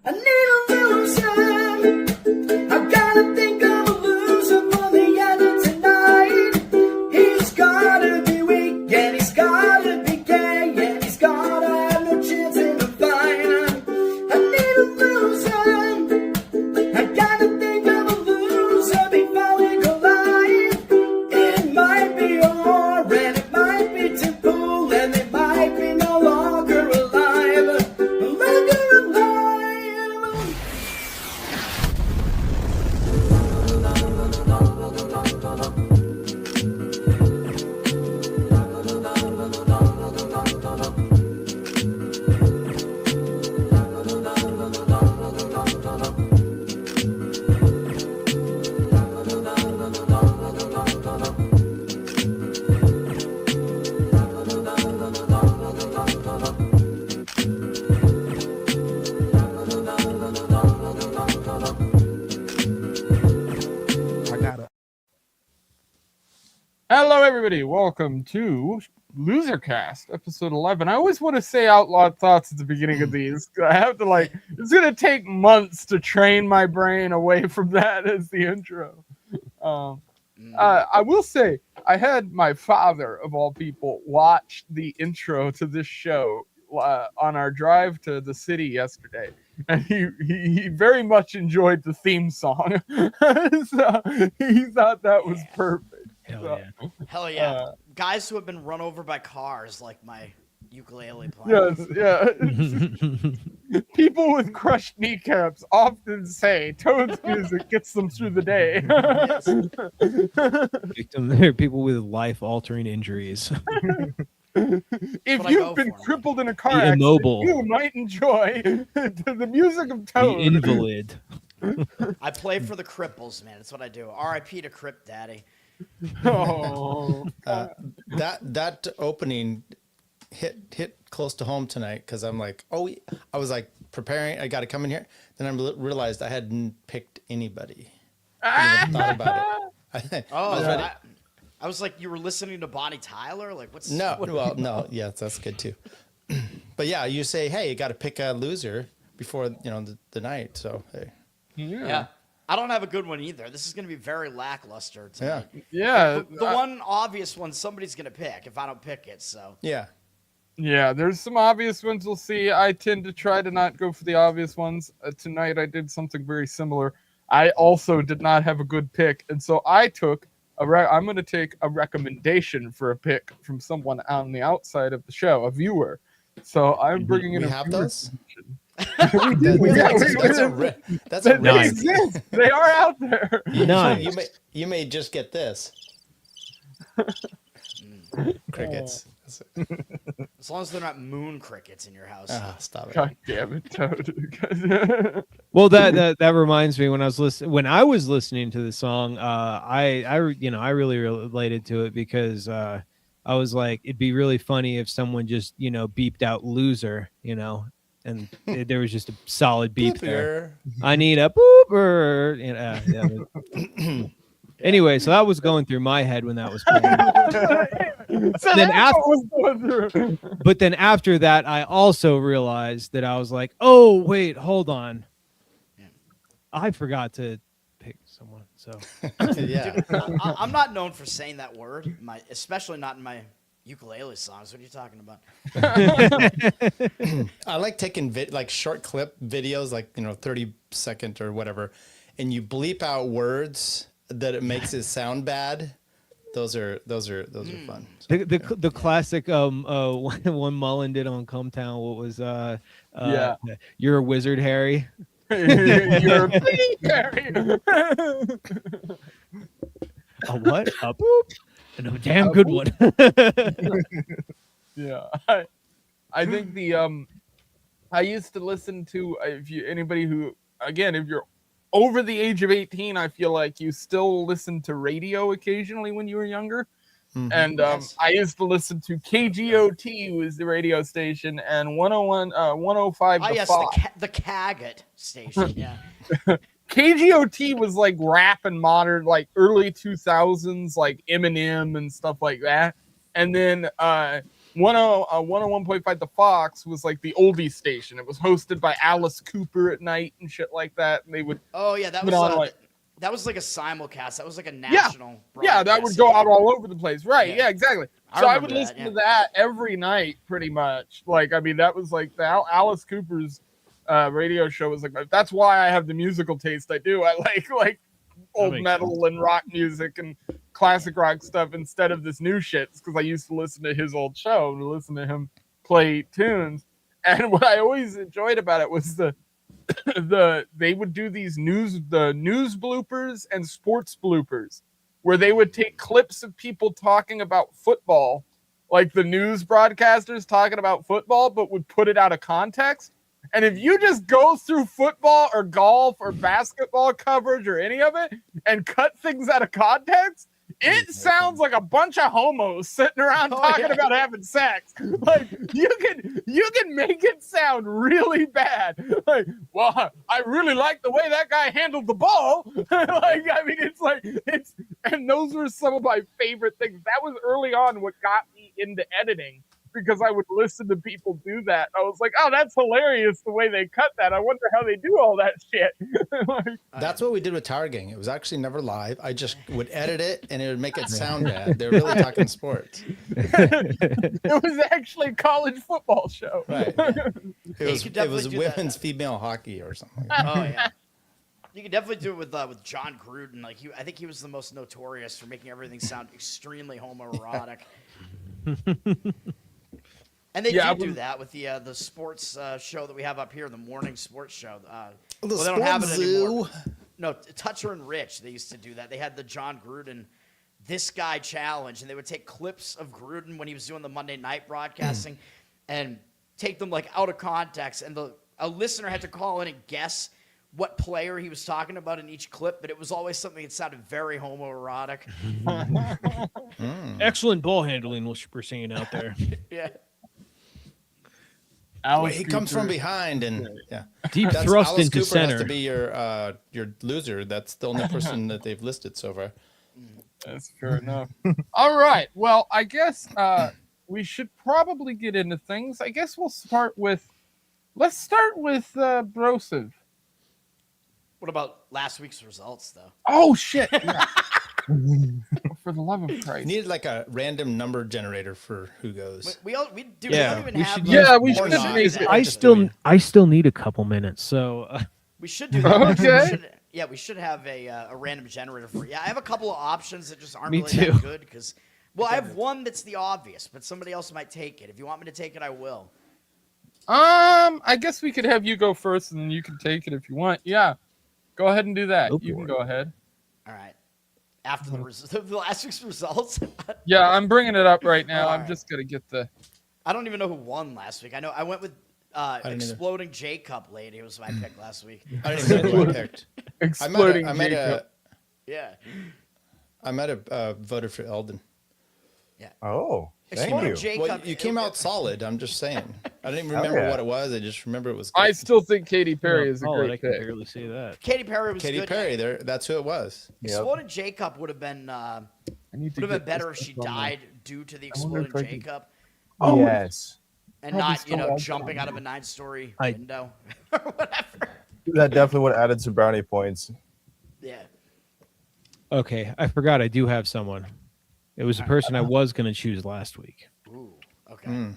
I need a loser. I gotta think of a loser for the end of tonight. He's gotta be weak and he's gotta be gay and he's gotta have no chance in the fight. I need a loser. I gotta think of a loser before we collide. It might be or and it might be too cool and they might be no longer alive. Longer alive. Hello, everybody. Welcome to LoserCast, episode 11. I always want to say out loud thoughts at the beginning of these. I have to, it's going to take months to train my brain away from that as the intro. I will say, I had my father, of all people, watch the intro to this show on our drive to the city yesterday. And he very much enjoyed the theme song. So he thought that was perfect. Hell yeah. Guys who have been run over by cars like my ukulele player. Yes. People with crushed kneecaps often say Toad's music gets them through the day. They're people with life-altering injuries. If you've been crippled in a car accident, you might enjoy the music of Toad. The invalid. I play for the cripples, man. That's what I do. R.I.P. to Crip Daddy. Oh, that opening hit close to home tonight because I'm like, I was like preparing. I got to come in here. Then I realized I hadn't picked anybody. I even thought about it. I was like, you were listening to Bonnie Tyler? Like, what's no, yeah, that's good too. But yeah, you say, hey, you got to pick a loser before the night. So hey, yeah. I don't have a good one either. This is going to be very lackluster tonight. Yeah. The one obvious one somebody's going to pick if I don't pick it. So yeah. Yeah, there's some obvious ones we'll see. I tend to try to not go for the obvious ones. Tonight I did something very similar. I also did not have a good pick, and so I took I'm going to take a recommendation for a pick from someone on the outside of the show, a viewer. So I'm bringing in we a have those. That's a they exist. They are out there. Nice. You may just get this. Crickets. As long as they're not moon crickets in your house. Stop it. God damn it, Toad. Well, that reminds me when I was listening to the song, I really related to it because I was like, it'd be really funny if someone just beeped out loser, and there was just a solid beep there. I need a booper. Anyway, so that was going through my head when that was playing. But then after that, I also realized that I was like, oh, wait, hold on. I forgot to pick someone. So yeah. Dude, I'm not known for saying that word, especially not in my ukulele songs. What are you talking about? I like taking short clip videos, 30-second or whatever, and you bleep out words that it makes it sound bad. Those are fun. So, the classic one Mullen did on Cometown. What was you're a wizard, Harry. You're a Harry. A what? A boop. And a damn good one. Yeah, I think I used to listen to if you're over the age of 18, I feel like you still listen to radio occasionally when you were younger. Mm-hmm. And I used to listen to KGOT was the radio station, and 101, 105. Oh, yes, the Cagot station, yeah. KGOT was like rap and modern, like early 2000s, like Eminem and stuff like that. And then 101.5 The Fox was like the oldie station. It was hosted by Alice Cooper at night and shit like that. And they would Oh yeah, that put was on, like, that was like a simulcast. That was like a national. yeah, that would broadcast. go out all over the place. Right. Yeah. Yeah, exactly. I So I remember would listen that, to that every night pretty much. Like, I mean, that was like the Alice Cooper's radio show was like, that's why I have the musical taste I do. I like old makes metal and rock music and classic rock stuff instead of this new shit, because I used to listen to his old show and listen to him play tunes. And what I always enjoyed about it was they would do these news bloopers and sports bloopers, where they would take clips of people talking about football, like the news broadcasters talking about football, but would put it out of context. And if you just go through football or golf or basketball coverage or any of it and cut things out of context, it sounds like a bunch of homos sitting around talking about having sex. Like, you can make it sound really bad. Like, well, I really like the way that guy handled the ball. Like, I mean, and those were some of my favorite things. That was early on what got me into editing, because I would listen to people do that. I was like, oh, that's hilarious the way they cut that. I wonder how they do all that shit. Like, That's what we did with Tower Gang. It was actually never live. I just would edit it and it would make it sound bad. They're really talking sports. it was actually a college football show. Right. you could definitely do that. women's female hockey or something. Oh yeah. You could definitely do it with John Gruden. Like I think he was the most notorious for making everything sound extremely homoerotic. And they do that with the sports show that we have up here, the morning sports show. The they don't have it Sports anymore. Zoo. No, Toucher and Rich, they used to do that. They had the John Gruden This Guy Challenge, and they would take clips of Gruden when he was doing the Monday night broadcasting and take them like out of context, and a listener had to call in and guess what player he was talking about in each clip, but it was always something that sounded very homoerotic. Excellent ball handling, we're seeing out there. Yeah. Well, he comes from behind and Deep thrust Alice into Cooper center. has to be your loser. That's the only person that they've listed so far. That's fair enough. All right. Well, I guess we should probably get into things. I guess let's start with Brosive. What about last week's results, though? Oh shit! Yeah. For the love of Christ! Needed like a random number generator for who goes. We don't even we have. should we or should not. make it. I still need a couple minutes, so We should do that. Okay. We should have a random generator for. Yeah, I have a couple of options that just aren't Me really too. that good because. Well, I have one that's the obvious, but somebody else might take it. If you want me to take it, I will. I guess we could have you go first, and then you can take it if you want. Yeah, go ahead and do that. Go You for can it. go ahead. All right. After the last week's results. Yeah, I'm bringing it up right now. All I'm right. just gonna get the. I don't even know who won last week. I know I went with either. Exploding J-Cup Lady. Was my pick last week. I didn't even know who I picked. Exploding I Jacob. Yeah. might have voted for Eldon. Oh, thank Exploding you. J-Cup. Well, you came out solid. I'm just saying. I didn't even Hell remember yeah. what it was. I just remember it was. I Good. still think Katy Perry is a I great can pick. barely see that. Katy Perry was Katy good. Perry. There. That's who it was. Exploding J-Cup would have been I need to would have been get better this if she stuff on there. died due to the I wonder exploding if I can- J-Cup Oh, yes. and Probably not, still has jumping that. out of a 9-story I- window or whatever. That definitely would have added some brownie points. Yeah. Okay, I forgot I do have someone. It was a person I was going to choose last week. Ooh. Okay. Mm.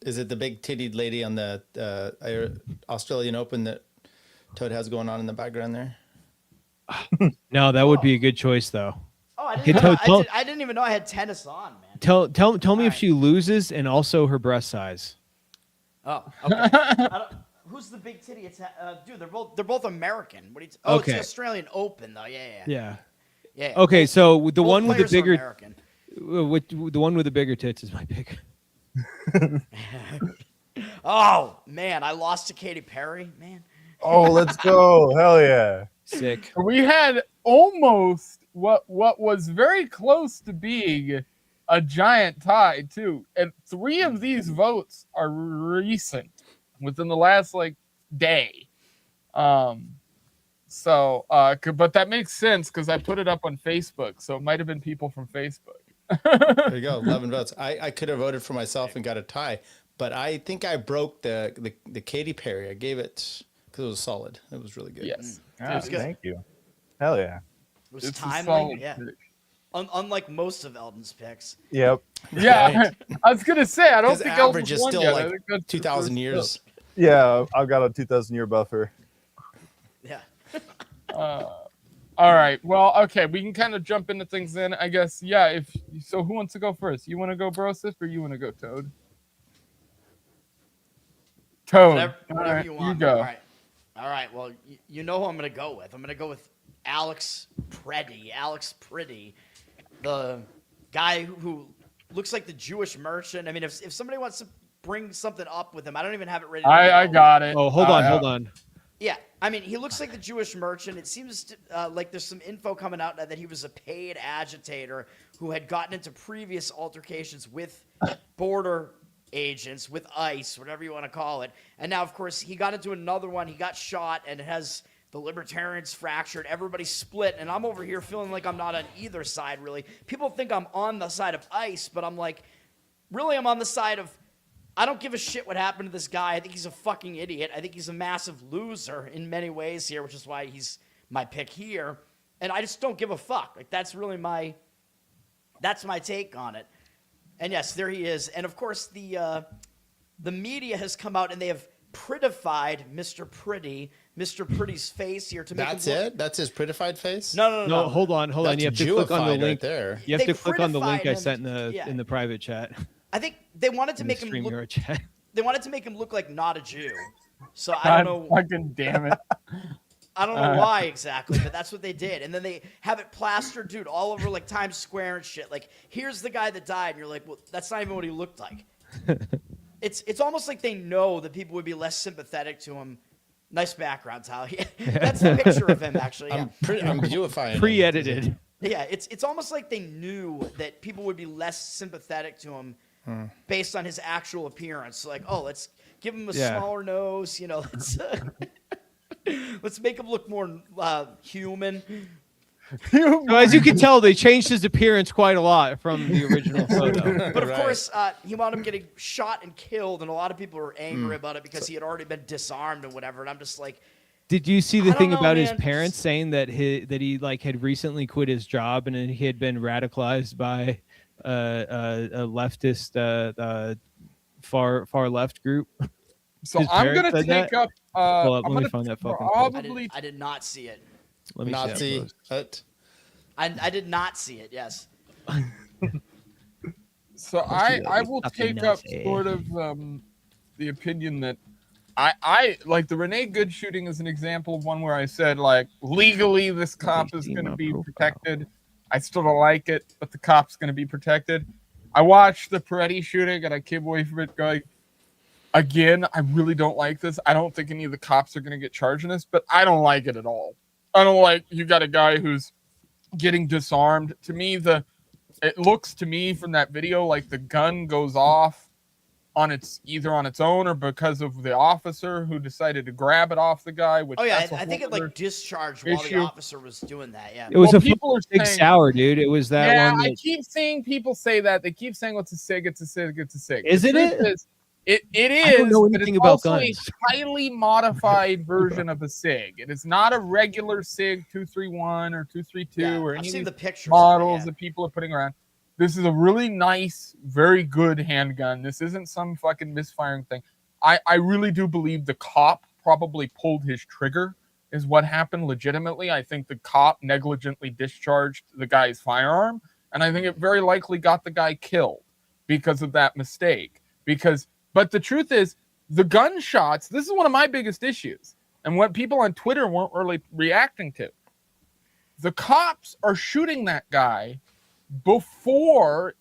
Is it the big tittied lady on the Australian Open that Toad has going on in the background there? No, that would be a good choice, though. Oh, I Hey, didn't, even know, Toad, I didn't even know I had tennis on, man. Tell me if Alright. she loses and also her breast size. Oh, okay. Who's the big titty? It's dude. They're both American. What do you? It's Okay. the Australian Open, though. Yeah. Okay, so with the Both one with the players are bigger, American. with the one with the bigger tits is my pick. Oh man, I lost to Katy Perry, man. Oh, let's go. Hell yeah. Sick. We had almost what was very close to being a giant tie too, and 3 of these votes are recent, within the last day. So, but that makes sense because I put it up on Facebook, so it might have been people from Facebook. There you go, 11 votes. I could have voted for myself and got a tie, but I think I broke the Katy Perry. I gave it because it was solid. It was really good. Yes. Ah, was good. thank you. Hell yeah. It was It's a timely. solid Yeah. pick. Unlike most of Eldon's picks. Yep. Yeah, I was gonna say I don't His think average Elvis is won still yet. I like think that's the 2,000 first years. Yeah, I've got a 2,000 year buffer. Yeah. All right. Well, okay. We can kind of jump into things then, I guess. Yeah. If so, who wants to go first? You want to go, Brosif, or you want to go, Toad? Toad. Whatever All right, you want. You go. All right. Well, you know who I'm going to go with. I'm going to go with Alex Pretty. Alex Pretty, the guy who looks like the Jewish merchant. I mean, if somebody wants to bring something up with him, I don't even have it ready to I go. got it. Oh, hold on. Yeah, I mean, he looks like the Jewish merchant. It seems like there's some info coming out that he was a paid agitator who had gotten into previous altercations with border agents, with ICE, whatever you want to call it. And now, of course, he got into another one. He got shot, and it has the libertarians fractured. Everybody split, and I'm over here feeling like I'm not on either side, really. People think I'm on the side of ICE, but I'm like, really, I'm on the side of I don't give a shit what happened to this guy. I think he's a fucking idiot. I think he's a massive loser in many ways here, which is why he's my pick here. And I just don't give a fuck. Like, that's really my take on it. And yes, there he is. And of course, the media has come out and they have prettified Mr. Pretty, Mr. Pretty's face here to make That's him look. it? That's his prettified face? No, hold on. You have to click on the Jewified link right there. You have They to click on the link I prettified sent him. in the private chat. I think they wanted to In the make him stream look. Euro chat. They wanted to make him look like not a Jew. So I God don't know. fucking damn it. I don't know why exactly, but that's what they did. And then they have it plastered, dude, all over like Times Square and shit. Like, here's the guy that died, and you're like, well, that's not even what he looked like. It's almost like they know that people would be less sympathetic to him. Nice background, Tyler. That's the picture of him, actually. Yeah. I'm Jewifying him. Pre-edited. Yeah, it's almost like they knew that people would be less sympathetic to him based on his actual appearance. Like, oh, let's give him a smaller nose. You know, let's make him look more human. So as you can tell, they changed his appearance quite a lot from the original photo. But of Right. course, he wound up getting shot and killed, and a lot of people were angry about it because he had already been disarmed and whatever. And I'm just like, Did you see the I don't thing know, about his man. parents saying that he like had recently quit his job and he had been radicalized by a leftist far left group? So His I'm parents gonna said take that? up. Hold up, I'm let me gonna find that fucking post. probably. I did not see it. Let me see that Nazi. post. What? I did not see it. Yes. So I that will fucking take up Nazi. sort of the opinion that I like the Renee Good shooting as an example of one where I said like legally this cop is see going to my be profile. protected. I still don't like it, but the cop's going to be protected. I watched the Peretti shooting and I came away from it going, again, I really don't like this. I don't think any of the cops are going to get charged in this, but I don't like it at all. I don't like you got a guy who's getting disarmed. To me, it looks to me from that video like the gun goes off on either on its own or because of the officer who decided to grab it off the guy. Which Oh yeah, that's a I think whole it other like discharged while the issue. officer was doing that. Yeah. It was Well, a people are big saying- sour, dude. It was that yeah, one. I That, keep seeing people say that. They keep saying, "What's a SIG? It's a SIG. It's a SIG." Isn't The truth it? is, it is. I don't know but anything it's about also guns. a highly modified version of a SIG. It is not a regular SIG 231 or 232 Yeah, or I've any of seen these the pictures. models Of it, that people are putting around. This is a really nice, very good handgun. This isn't some fucking misfiring thing. I really do believe the cop probably pulled his trigger is what happened legitimately. I think the cop negligently discharged the guy's firearm, and I think it very likely got the guy killed because of that mistake. But the truth is, the gunshots, this is one of my biggest issues, and what people on Twitter weren't really reacting to. The cops are shooting that guy before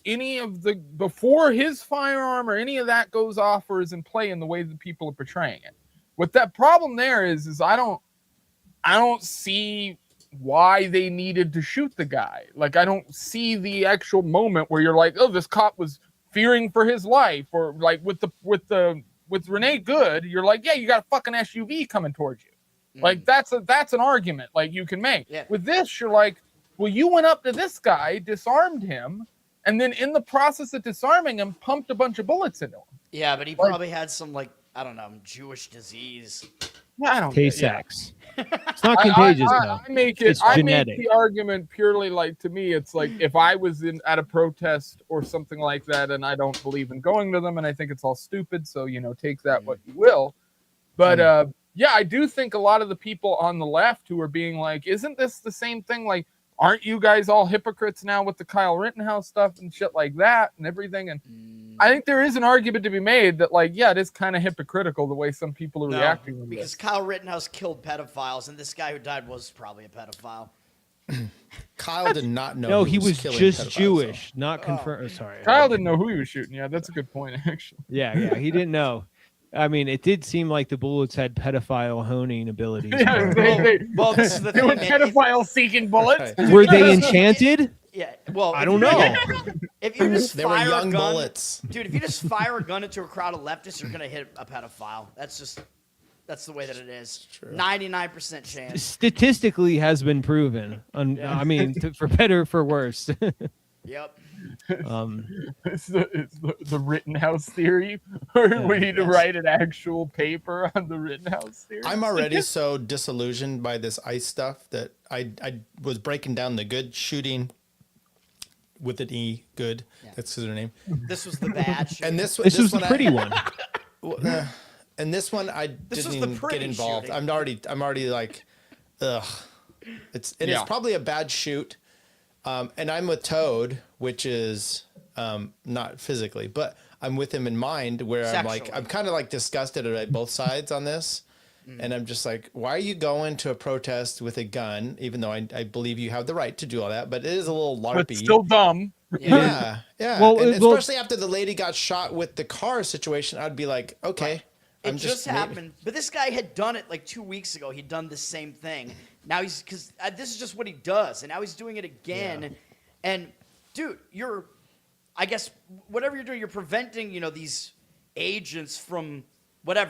his firearm or any of that goes off or is in play in the way that people are portraying it. What that problem there is I don't see why they needed to shoot the guy. Like, I don't see the actual moment where you're like, oh, this cop was fearing for his life, or like with Renee Good, you're like, yeah, you got a fucking SUV coming towards you. Like that's an argument like you can make. Yeah. With this, you're like, well, you went up to this guy, disarmed him, and then in the process of disarming him, pumped a bunch of bullets into him. Yeah, but he probably had some, like, I don't know, Jewish disease. Yeah, I don't. Tay-Sachs. It's not contagious though. I make It's genetic. the argument purely like, to me, it's like if I was at a protest or something like that, and I don't believe in going to them, and I think it's all stupid. So take that what you will. But yeah, I do think a lot of the people on the left who are being like, "Isn't this the same thing? Like, aren't you guys all hypocrites now with the Kyle Rittenhouse stuff and shit like that and everything?" And I think there is an argument to be made that, like, yeah, it is kind of hypocritical the way some people are reacting to because this. Kyle Rittenhouse killed pedophiles, and this guy who died was probably a pedophile. Kyle did not know. No, he was killing just pedophiles, Jewish, not confirmed. Oh, sorry. Kyle didn't know who he was shooting. Yeah, that's a good point, actually. Yeah, he didn't know. I mean, it did seem like the bullets had pedophile honing abilities. Yeah, Well, this is the they thing. were man. pedophile seeking bullets. Right. Were they enchanted? Yeah, well, I don't know. If you just They were fire young a gun, bullets. dude, if you just fire a gun into a crowd of leftists, you're gonna hit a pedophile. That's the way that it is. 99% chance. Statistically has been proven. I mean, for better or for worse. Yep. It's the Rittenhouse theory, or we need to write an actual paper on the Rittenhouse theory. I'm already so disillusioned by this ICE stuff that I was breaking down the good shooting with an E. Good. Yeah. That's her name. This was the bad shit. And this This was the one pretty one. And this one I This was didn't the even pretty get involved. shooting. I'm already like, ugh. It's probably a bad shoot. And I'm with Toad, which is not physically, but I'm with him in mind, where Sexually. I'm kind of like disgusted at both sides on this. And I'm just like, why are you going to a protest with a gun? Even though I believe you have the right to do all that, but it is a little LARPy. but still dumb. Yeah. Well, and well- especially after the lady got shot with the car situation, I'd be like, okay. It just happened. But this guy had done it like 2 weeks ago. He'd done the same thing. Now because this is just what he does. And now he's doing it again. Yeah. And dude, I guess whatever you're doing, you're preventing, these agents from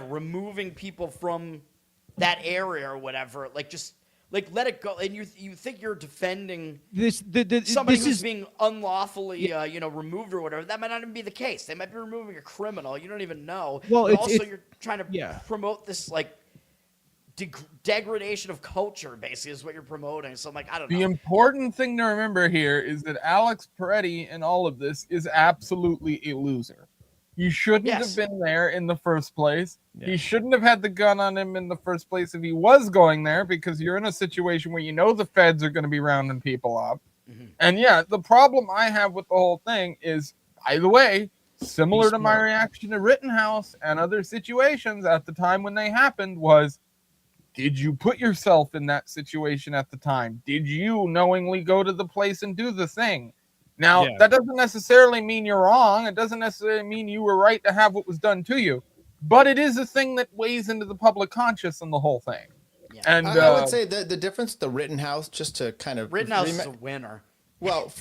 removing people from that area or whatever. Like, just let it go. And you think you're defending somebody who's being unlawfully, removed or whatever. That might not even be the case. They might be removing a criminal. You don't even know. Well, but it's- you're trying to yeah. promote this, like, degradation of culture, basically, is what you're promoting. So I'm like, I don't know. The important thing to remember here is that Alex Peretti in all of this is absolutely a loser. He shouldn't have been there in the first place. Yeah. He shouldn't have had the gun on him in the first place if he was going there, because you're in a situation where the feds are going to be rounding people up. Mm-hmm. And yeah, the problem I have with the whole thing is, by the way, similar to my reaction to Rittenhouse and other situations at the time when they happened, was, did you put yourself in that situation at the time? Did you knowingly go to the place and do the thing? Now, that doesn't necessarily mean you're wrong. It doesn't necessarily mean you were right to have what was done to you. But it is a thing that weighs into the public conscious and the whole thing. Yeah. And I would say the difference, the Rittenhouse, just to kind of... Rittenhouse is a winner. Well,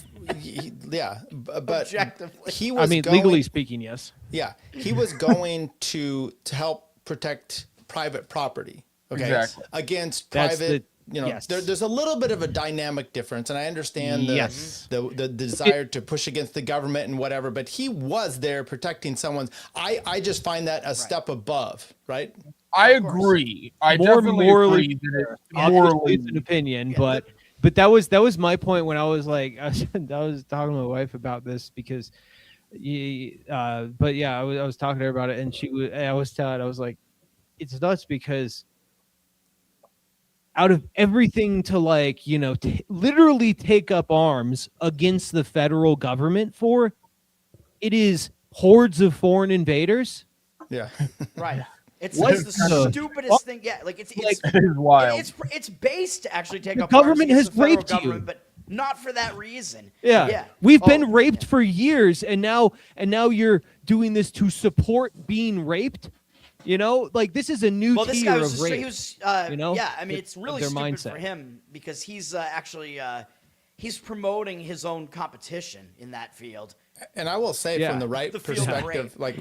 yeah, but Objectively. he was legally speaking, yes. Yeah, he was going to help protect private property. Okay, Exactly. Against That's private, yes. there's a little bit of a dynamic difference, and I understand the desire to push against the government and whatever, but he was there protecting someone's. I just find that a step above, right? I agree. I More definitely morally agree that it's Obviously, morally. it's an opinion, but that was my point when I was like, I was talking to my wife about this because, I was talking to her about it, and I was like, it's nuts because out of everything to literally take up arms against the federal government for, it is hordes of foreign invaders. Yeah, Right. It's What the stupidest thing. Yeah, like it's It is wild. it's based to actually take The up arms government against has the federal raped you. government, but not for that reason. Yeah. We've been raped for years, and now you're doing this to support being raped. This is a new Well, this tier guy of was rape. he was Yeah, I mean, it's really their stupid mindset. for him because he's actually he's promoting his own competition in that field. and I will say from the right The field of perspective, like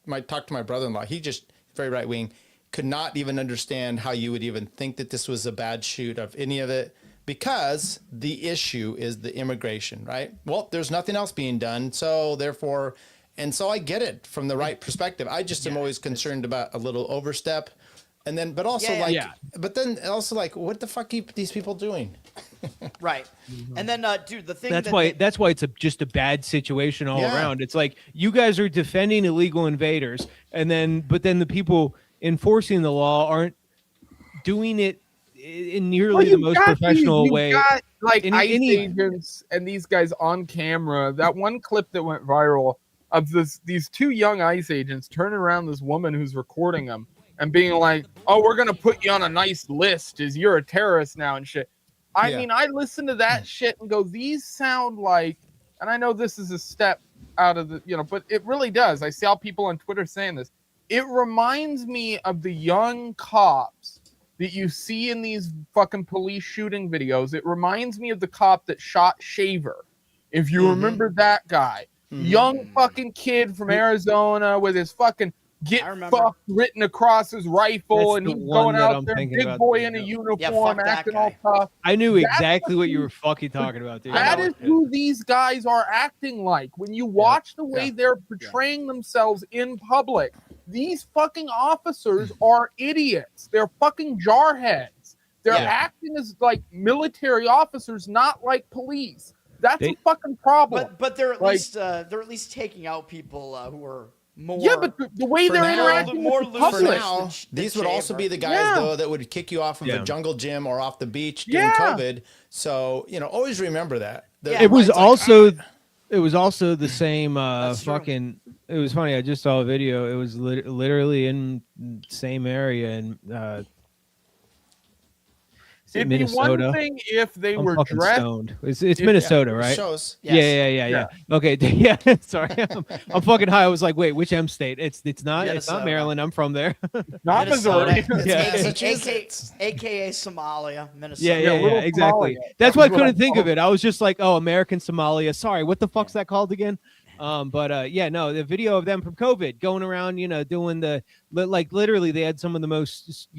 my talk to my brother-in-law, he just very right-wing, could not even understand how you would even think that this was a bad shoot of any of it, because the issue is the immigration, right? Well, there's nothing else being done, so therefore, and so I get it from the right perspective. I just am always concerned about a little overstep, and then, but also but then also like, what the fuck are these people doing? Right. And then, dude, the thing That's why it's just a bad situation all around. It's like you guys are defending illegal invaders, but then the people enforcing the law aren't doing it in nearly the most professional way. Got, like ICE agents and these guys on camera. That one clip that went viral of these two young ICE agents turning around this woman who's recording them and being like, "Oh, we're gonna put you on a nice list as you're a terrorist now and shit." I mean, I listen to that shit and go, these sound like, and I know this is a step out of the, but it really does. I see all people on Twitter saying this. It reminds me of the young cops that you see in these fucking police shooting videos. It reminds me of the cop that shot Shaver. If you remember that guy, young fucking kid from Arizona with his fucking get fucked written across his rifle, and he's going out there, big boy in a uniform, acting all tough. I knew exactly what you were fucking talking about, dude. That is who these guys are acting like. When you watch the way they're portraying themselves in public, these fucking officers are idiots. They're fucking jarheads. They're acting as like military officers, not like police. That's a fucking problem. But they're at least taking out people who are more. Yeah, but the way they're interacting more with the public. Now, these would also be the guys though that would kick you off of a jungle gym or off the beach during COVID. So always remember that. It was also the same fucking. It was funny. I just saw a video. It was literally in the same area in It'd Minnesota. be one thing if they were fucking dressed. stoned. It's Minnesota, right? Shows. Yeah. Okay, yeah. Sorry, I'm fucking high. I was like, wait, which M state? It's not Maryland. I'm from there. Not Missouri. AKA Somalia, Minnesota. Yeah, exactly. That's why I couldn't think of it. I was just like, oh, American Somalia. Sorry, what the fuck's that called again? The video of them from COVID going around, doing literally they had some of the most,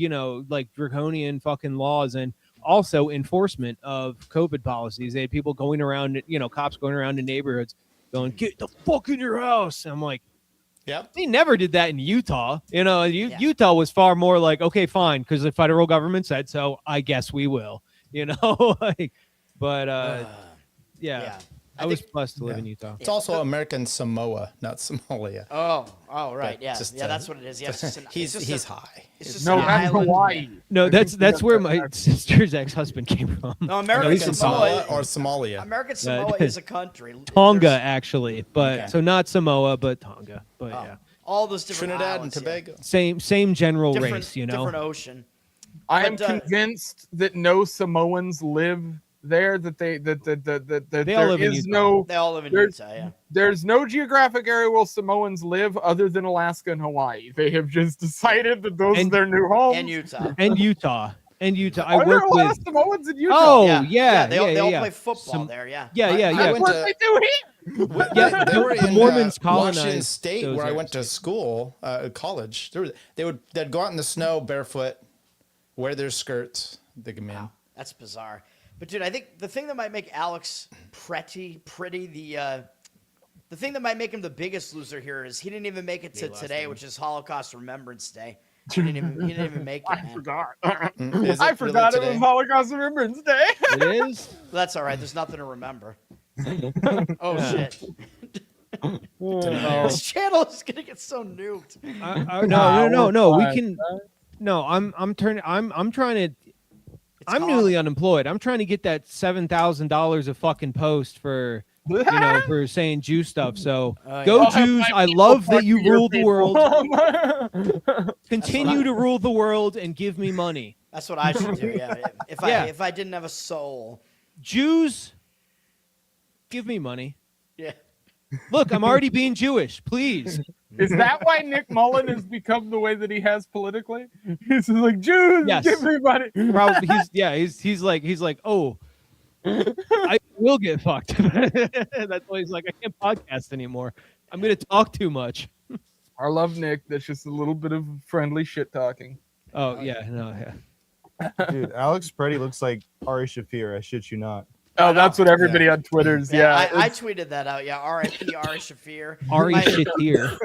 draconian fucking laws and also enforcement of COVID policies. They had people going around, cops going around in neighborhoods going, get the fuck in your house. And I'm like, they never did that in Utah. Utah was far more like, okay, fine, because the federal government said so, I guess we will, I was blessed to live in Utah. It's also American Samoa, not Somalia. Oh, right. Yeah, that's what it is. Yeah, he's high. It's No, that's Hawaii. No, that's where my sister's ex-husband came from. No, American Samoa or Somalia. American Samoa is a country. Tonga, actually, but so not Samoa, but Tonga. But all those different Trinidad islands, and Tobago. Same general race, different ocean. I am convinced that no Samoans live there. That they all live in Utah. They all live in Utah. Yeah. There's no geographic area where Samoans live other than Alaska and Hawaii. They have just decided that those are their new homes. And Utah. I work with Samoans in Utah. Oh They all play football there. Yeah. I went to, What they do here? they were in Mormons Washington colonized State, those where I areas. went to school, college. They'd go out in the snow barefoot, wear their skirts. They come in. Wow, that's bizarre. But dude, I think the thing that might make Alex pretty, the thing that might make him the biggest loser here is he didn't even make it to today, which is Holocaust Remembrance Day. He didn't even make it. I forgot. I forgot it was Holocaust Remembrance Day. It is. That's all right. There's nothing to remember. Oh shit. This channel is gonna get so nuked. No. We can. No, I'm trying to. I'm newly unemployed. I'm trying to get that $7,000 a fucking post for for saying Jew stuff. So go Jews! I love that you rule the world. Continue to rule the world and give me money. That's what I should do. Yeah. If I didn't have a soul. Jews, give me money. Yeah. Look, I'm already being Jewish. Please. Is that why Nick Mullen has become the way that he has politically? He's like, Jews, give me money. Probably. He's like, oh, I will get fucked. That's why he's like, I can't podcast anymore. I'm gonna talk too much. I love Nick. That's just a little bit of friendly shit talking. Oh yeah, no, yeah. Dude, Alex Preddy looks like Ari Shafir. I shit you not. Oh, that's what everybody on Twitter's. Yeah, I it's- tweeted that out. Yeah, R.I.P. Ari Shafir. Ari My- Shatir.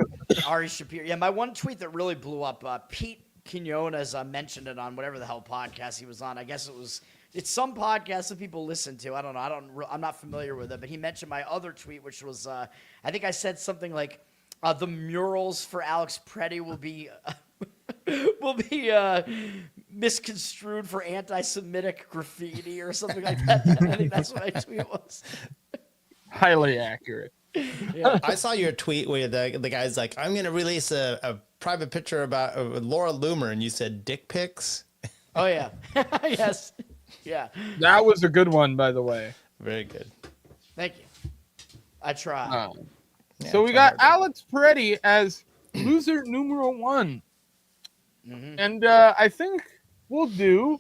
Ari Shapiro. Yeah, my one tweet that really blew up. Pete Quinones mentioned it on whatever the hell podcast he was on. I guess it's some podcast that people listen to. I don't know. I'm not familiar with it. But he mentioned my other tweet, which was I think I said something like the murals for Alex Preddy will be misconstrued for anti-Semitic graffiti or something like that. I think that's what my tweet was. highly accurate. Yeah. I saw your tweet where the guy's like, I'm going to release a private picture about Laura Loomer, and you said dick pics. Oh yeah. Yes. Yeah. That was a good one, by the way. Very good. Thank you. I try. Yeah, So we try got hard. Alex Preddy as loser numero 1. Mhm. And I think we'll do.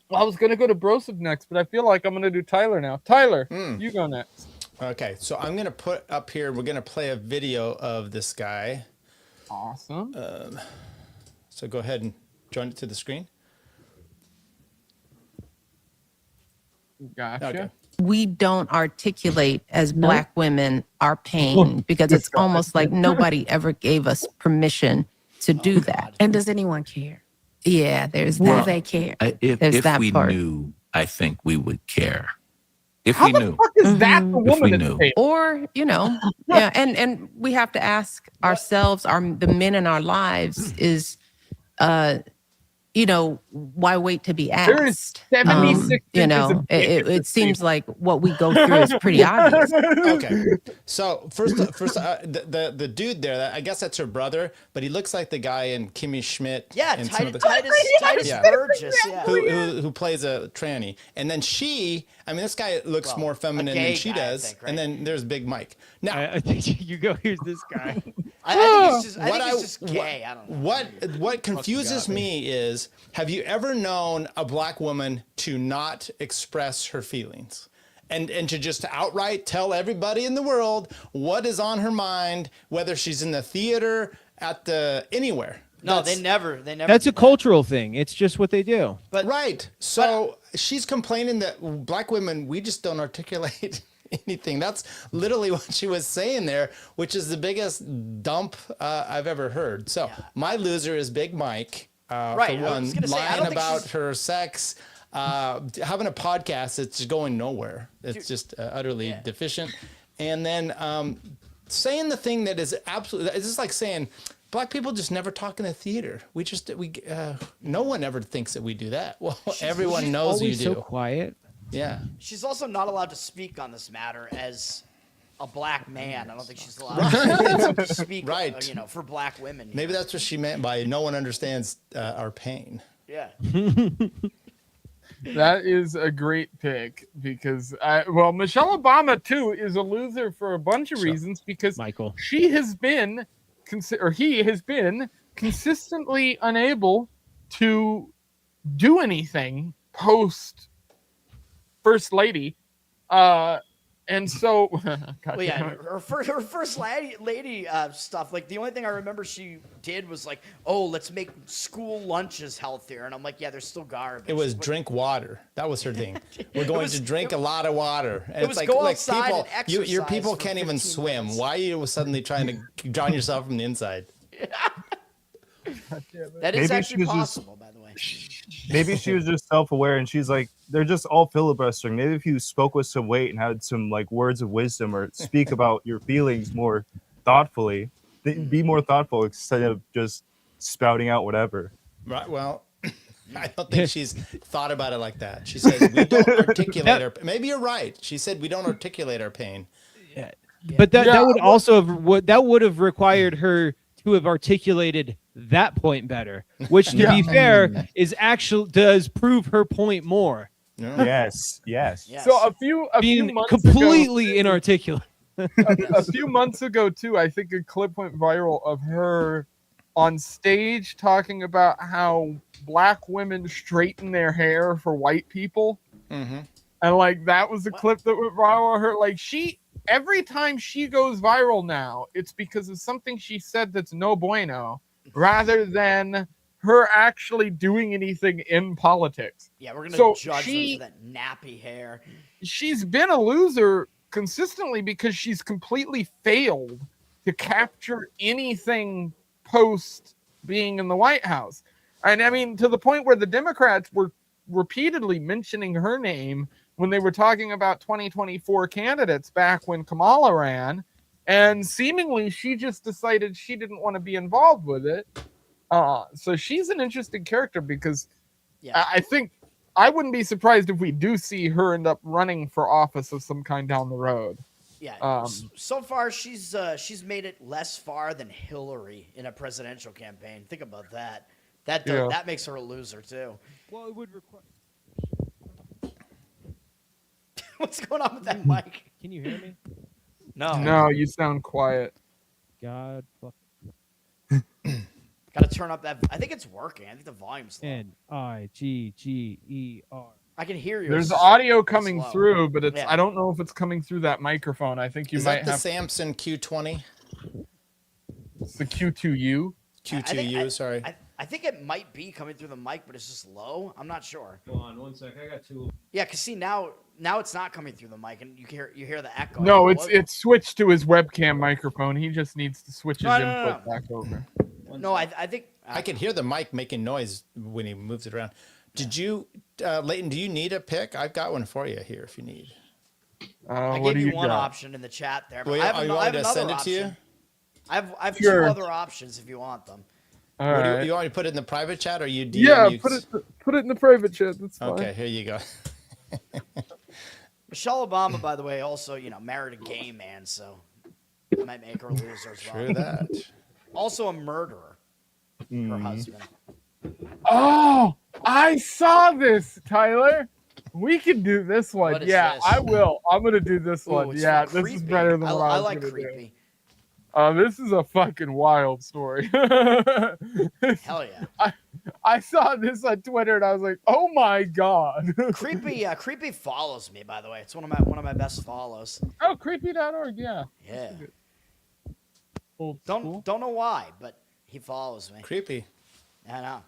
Well, I was going to go to Broseph next, but I feel like I'm going to do Tyler now. Tyler, you go next. Okay, so I'm going to put up here, we're going to play a video of this guy. Awesome. So go ahead and join it to the screen. Gotcha. Okay. we don't articulate as Black women our pain because it's almost like nobody ever gave us permission to do that. And does anyone care? Yeah, there's Will that. they care? There's If that we part. knew, I think we would care. If How we the knew. fuck is that the Mhm. If we woman knew. that's paid? Or, yeah, and we have to ask ourselves, the men in our lives is, why wait to be asked? There is 76 inches of dick in it this seems table. like what we go through is pretty obvious. Okay. So first, the dude there, I guess that's her brother, but he looks like the guy in Kimmy Schmidt. Yeah, and some of Titus Yeah. Burgess. Yeah. who plays a tranny, and then this guy looks Well, more a feminine gay than she guy, I does, think, right? and then there's Big Mike. Now, I think you go. Here's this guy. I think it's just, What it's just gay. I don't know. What confuses me is, have you ever known a Black woman to not express her feelings? And to just outright tell everybody in the world what is on her mind, whether she's in the theater, anywhere. No, That's- they never. That's a cultural thing. It's just what they do. But Right. So she's complaining that Black women, we just don't articulate anything. That's literally what she was saying there, which is the biggest dump I've ever heard. So my loser is Big Mike. Right, For I one, was gonna say, I lying don't think about she's- her sex, having a podcast that's going nowhere. It's just utterly deficient. And then saying the thing that is absolutely, it's just like saying, Black people just never talk in the theater. No one ever thinks that we do that. Well, everyone knows you Always do. so quiet. Yeah. she's also not allowed to speak on this matter as a Black man. I don't think she's allowed to speak. Right. For Black women. Maybe that's what she meant by no one understands our pain. Yeah. That is a great pick because Michelle Obama too is a loser for a bunch of reasons because Michael. she has been he has been consistently unable to do anything post First Lady. And so, God Well, yeah, damn it. her first lady stuff. Like the only thing I remember she did was like, "Oh, let's make school lunches healthier," and I'm like, "Yeah, they're still garbage." It was But- drink water. That was her thing. We're going was- to drink a lot of water. And it was go outside people, and your exercise people for can't even 15 swim. minutes. Why are you suddenly trying to drown yourself from the inside? That is Maybe actually she was just- possible, by the way. Maybe she was just self-aware and she's like, they're just all filibustering. Maybe if you spoke with some weight and had some like words of wisdom or speak about your feelings more thoughtfully, be more thoughtful instead of just spouting out whatever. Right. Well, I don't think she's thought about it like that. She says we don't articulate our. Maybe you're right. She said we don't articulate our pain. But that Yeah, would also have required her to have articulated that point better, which to be fair does prove her point more. No. Yes. Yes. So a few Being months completely inarticulate. a few months ago too, I think a clip went viral of her on stage talking about how Black women straighten their hair for white people. Mm-hmm. And like that was the clip that went viral. Her like every time she goes viral now, it's because of something she said that's no bueno, rather than her actually doing anything in politics. Yeah, we're gonna So judge she- them for that nappy hair. She's been a loser consistently because she's completely failed to capture anything post being in the White House. And I mean, to the point where the Democrats were repeatedly mentioning her name when they were talking about 2024 candidates back when Kamala ran. And seemingly she just decided she didn't want to be involved with it. So she's an interesting character because Yeah. I think I wouldn't be surprised if we do see her end up running for office of some kind down the road. Yeah. So far, she's made it less far than Hillary in a presidential campaign. Think about that. That makes her a loser too. Well, it would require. What's going on with that mic? Can you hear me? No, you sound quiet. God fuck. Got to turn up that. I think it's working. I think the volume's low. N-I-G-G-E-R. I can hear you. There's It's audio coming slow. through, but it's Yeah. I don't know if it's coming through that microphone. I think you Is might that the have Samsung Q20? it's the Q2U. Q2U, sorry. I think it might be coming through the mic, but it's just low. I'm not sure. Hold on 1 sec. I got two. Yeah, cause see now it's not coming through the mic, and you hear the echo. No, What? it's switched to his webcam microphone. He just needs to switch his No. input back over. No, I think I can hear the mic making noise when he moves it around. Did you, Leighton, do you need a pick? I've got one for you here if you need. I What gave do you one got? option in the chat there. But Well, I have, are you I want have me to another send it to you? option. I have Sure. two other options if you want them. All What right. you want me to put it in the private chat or you DM Yeah, you? put it in the private chat. That's fine. Okay, here you go. Michelle Obama, by the way, also married a gay man, so it might make her a loser as well. True that. Also a murderer. Her husband. Oh, I saw this, Tyler. We can do this one. What is Yeah, this? I will. I'm gonna do this Ooh, one. it's Yeah, from this is Creepy. better than what I I was like gonna creepy. do. This is a fucking wild story. Hell yeah. I saw this on Twitter and I was like, "Oh my god!" Creepy follows me, by the way. It's one of my best follows. Oh, creepy.org. Yeah. Yeah. Old school. Don't know why, but he follows me. Creepy. I know.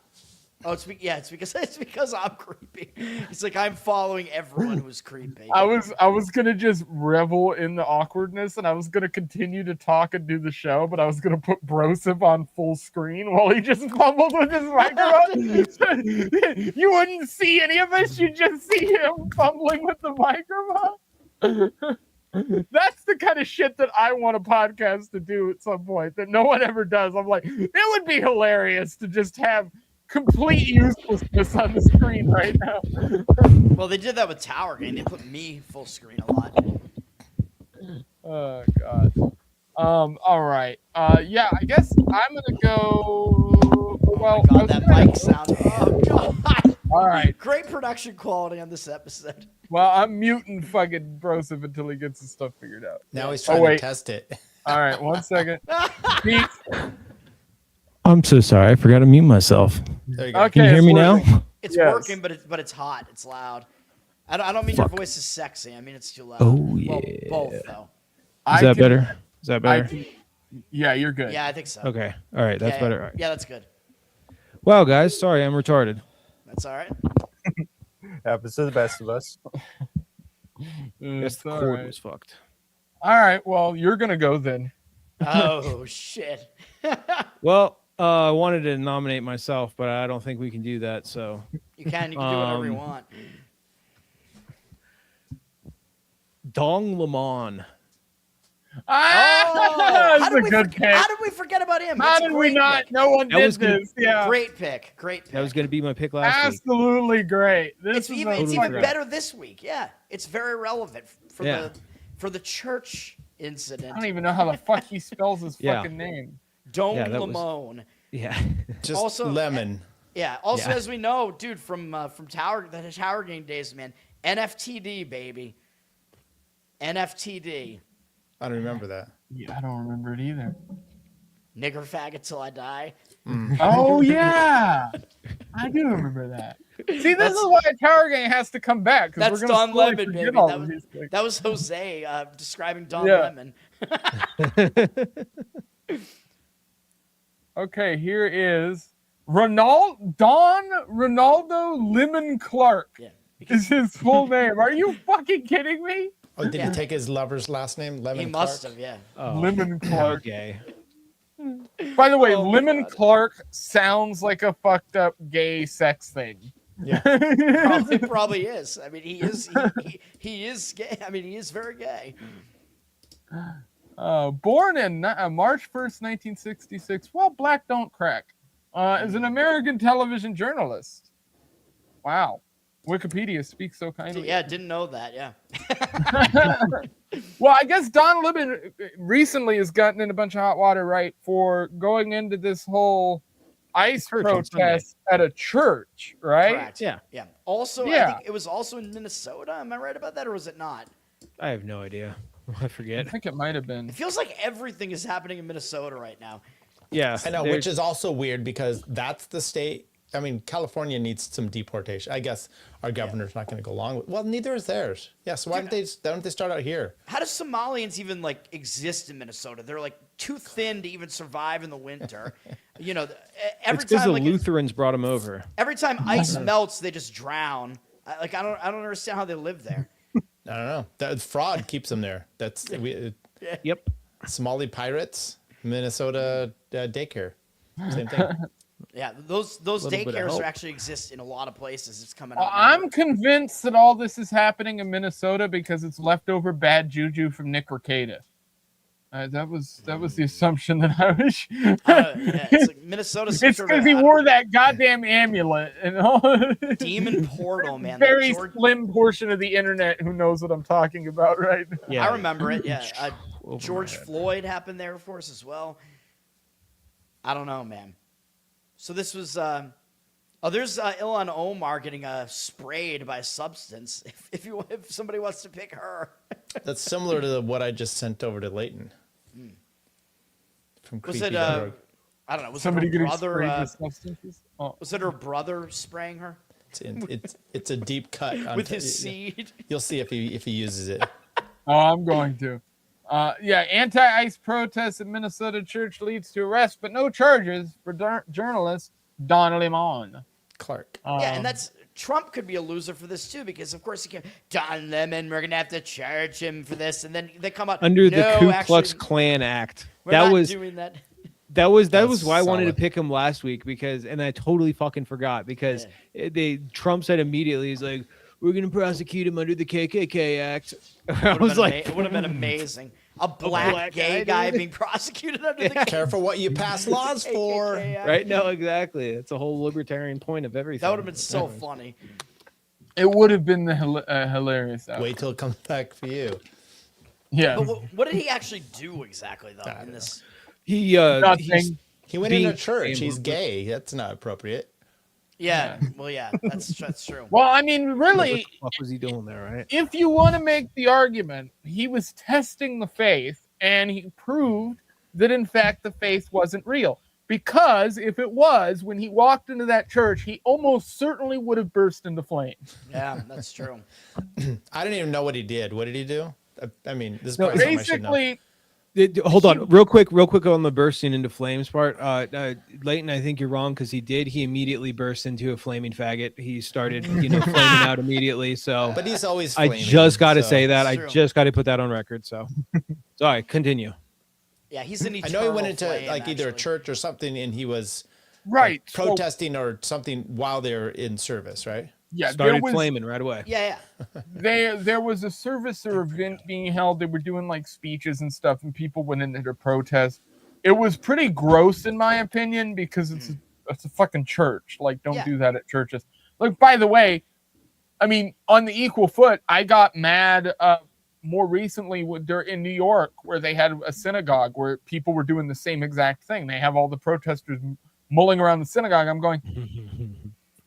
Oh, it's because I'm creepy. It's like I'm following everyone who's creepy. I was gonna just revel in the awkwardness, and I was gonna continue to talk and do the show, but I was gonna put Brosip on full screen while he just fumbled with his microphone. You wouldn't see any of us; you just see him fumbling with the microphone. That's the kind of shit that I want a podcast to do at some point that no one ever does. I'm like, it would be hilarious to just have complete uselessness on the screen right now. Well, they did that with Tower Game. They put me full screen a lot. Oh god. All right. Yeah, I guess I'm gonna go. Well, Oh my God, that mic sound. Oh God. All right. Great production quality on this episode. Well, I'm muting fucking Broseph until he gets his stuff figured out. Now he's trying to wait. test it. All right, 1 second. Pete. I'm so sorry. I forgot to mute myself. There you go. Okay, Can you hear it's me working. now? It's Yes. working, but it's hot. It's loud. I don't mean your voice is sexy. I mean it's too loud. Oh, Well, yeah. both though. Is that better? Is that better? Yeah, you're good. Yeah, I think so. Okay. All right. That's Yeah, better. Yeah. All right. Yeah, that's good. Wow, guys. Sorry, I'm retarded. That's all right. Happens to the best of us. Guess the all cord right. was fucked. All right, well, you're gonna go then. Oh shit. Well, I wanted to nominate myself, but I don't think we can do that. So You can do whatever you want. Dong Lemon. Ah, that's a good pick. How did we forget about him? How That's a did we great not? pick. No one That did was gonna- this. Yeah, Great pick. Great pick. That was going to be my pick last week. absolutely great. This It's is even a it's totally even fucking- better this week. Yeah, it's very relevant for Yeah. the church incident. I don't even know how the fuck he spells his Yeah. fucking name. Dong Yeah, that was- Lemon. Yeah. Just Also- lemon. Yeah. Also, Yeah. as we know, dude, from the Tower Game days, man, NFTD baby, NFTD, I don't remember that. Yeah, I don't remember it either. nigger faggot till I die. Oh yeah, I do remember that. See, this is why Tower Gang has to come back. 'Cause That's we're gonna Don slowly Lemon, forget baby. all That of was, these things. that was Jose describing Don Yeah. Lemon. Okay, here is Ronaldo Lemon Clark Yeah. is his full name. Are you fucking kidding me? Oh, did Yeah. he take his lover's last name? Lemon He must Clark? have, yeah. Oh, Lemon Clark. gay. By the way, Oh my Lemon God. Clark sounds like a fucked up gay sex thing. Yeah. Probably is. I mean, he is. He is gay. I mean, he is very gay. Born in March 1st, 1966. Well, black don't crack. Is an American television journalist. Wow. Wikipedia speaks so kindly. Yeah, didn't know that. Yeah. Well, I guess Don Lemon recently has gotten in a bunch of hot water, right, for going into this whole ICE Church on Sunday. protest at a church, right? Correct. Yeah. Yeah. Also, I Yeah. think it was also in Minnesota. Am I right about that, or was it not? I have no idea. I I forget. think it might have been. It feels like everything is happening in Minnesota right now. Yeah, I know, there's- which is also weird because that's the state. I mean, California needs some deportation. I guess our governor's not going to go along with. Well, neither is theirs. Yeah, so why don't they start out here? How do Somalians even like exist in Minnesota? They're like too thin to even survive in the winter. You know, every it's because time the like Lutherans brought him over. every time ice melts, they just drown. I don't understand how they live there. I don't know. That fraud keeps them there. That's Yep. Somali pirates, Minnesota daycare. Same thing. Yeah, those Little bit of daycares help. are actually exist in a lot of places. It's coming out. I'm convinced that all this is happening in Minnesota because it's leftover bad juju from Nick Rekieta. That was the assumption that I was. Yeah, it's like Minnesota. It's because he wore that goddamn amulet and all. demon portal, man. Very That slim portion of the internet who knows what I'm talking about right now. Yeah. I remember it. Yeah, Over George my head. Floyd happened there for us as well. I don't know, man. So this was. There's Ilhan Omar getting sprayed by a substance. If somebody wants to pick her, That's similar to what I just sent over to Leighton. From was Creepy it? Drug. I don't know. Was Somebody it her getting brother? sprayed with substances. Oh. Was it her brother spraying her It's a deep cut with his seed? You'll see if he uses it. Oh, I'm going to. Yeah, anti-ICE protests at Minnesota church leads to arrest, but no charges for journalist Don Lemon. Clark. Yeah, and that's Trump could be a loser for this too, because of course he can. Don Lemon, we're gonna have to charge him for this, and then they come out Under the "No, Ku actually, Klux Klan Act. we're That not was doing that. that was That's why I wanted to solid. pick him last week and I totally fucking forgot because Trump said immediately he's like, we're gonna prosecute him under the KKK Act. I was like, It would have been amazing. A black gay guy being prosecuted under the Careful what you pass laws for. KKK Act. right? No, exactly. It's a whole libertarian point of everything. That would have been so funny. It would have been the hilarious. Outcome. Wait till it comes back for you. Yeah. But what did he actually do exactly though in this? He Nothing. He went Being in a church. He's famous. gay. That's not appropriate. Yeah, well, yeah, that's true. Well, I mean, what really, the fuck was he doing there, right? if you want to make the argument, he was testing the faith and he proved that, in fact, the faith wasn't real. Because if it was, when he walked into that church, he almost certainly would have burst into flames. Yeah, that's true. I don't even know what he did. What did he do? I mean, this is probably something I should know. Basically, Hold on, real quick on the bursting into flames part. Leighton, I think you're wrong because he did. He immediately burst into a flaming faggot. He started, flaming out immediately. So But he's always I flaming, just got to so- say that. I True. just got to put that on record. So, sorry, continue. Yeah, he's an I eternal know he went into flame, like either a actually. church or something, and he was right. like, protesting or something while they're in service, right? Yeah, Started flaming right away. Yeah, there was a service or event being held. They were doing like speeches and stuff, and people went in there to protest. It was pretty gross, in my opinion, because it's a fucking church. Like, don't Yeah. do that at churches. Like, by the way, I mean, on the equal foot, I got mad more recently in New York, where they had a synagogue where people were doing the same exact thing. They have all the protesters mulling around the synagogue. I'm going,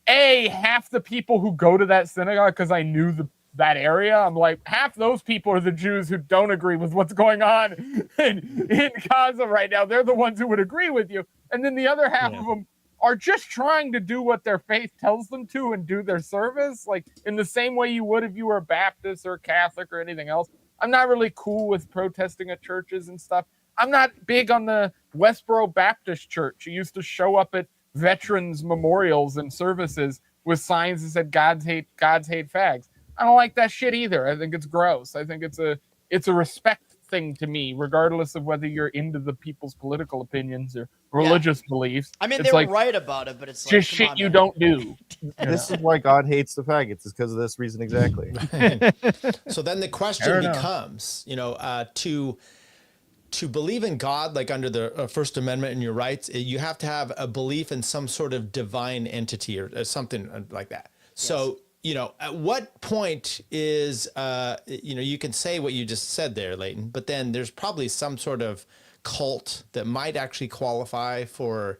half the people who go to that synagogue, because I knew that area, I'm like, half those people are the Jews who don't agree with what's going on in Gaza right now. They're the ones who would agree with you. And then the other half of them are just trying to do what their faith tells them to and do their service, like in the same way you would if you were a Baptist or Catholic or anything else. I'm not really cool with protesting at churches and stuff. I'm not big on the Westboro Baptist Church. You used to show up at veterans memorials and services with signs that said God's hate fags. I don't like that shit either. I think it's gross. I think it's a respect thing to me, regardless of whether you're into the people's political opinions or religious beliefs. I mean, it's they were like, right about it, but it's like, just come shit on, you man. don't do. This is why God hates the faggots. Is because of this reason exactly. So then the question becomes, to believe in God, like under the First Amendment and your rights, you have to have a belief in some sort of divine entity or something like that. So, at what point is, you can say what you just said there, Leighton, but then there's probably some sort of cult that might actually qualify for